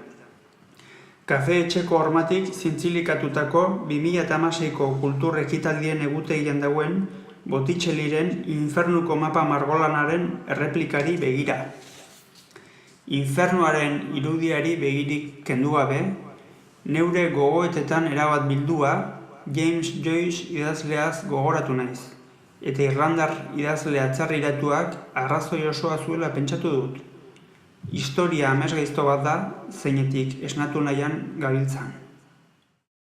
Kafe etxeko hormatik zintzilikatutako 2016ko kultur ekitaldien egutegian dauen Botticelliren Infernuko mapa margolanaren erreplikari begira. Infernuaren irudiari begirik kendu gabe, neure gogoetetan erabat bildua James Joyce idazleaz gogoratu naiz, eta irlandar idazle atzarriratuak arrazoi osoa zuela pentsatu dut. Historia amesgaizto bat da, zeinetik esnatu nahian gabiltzan.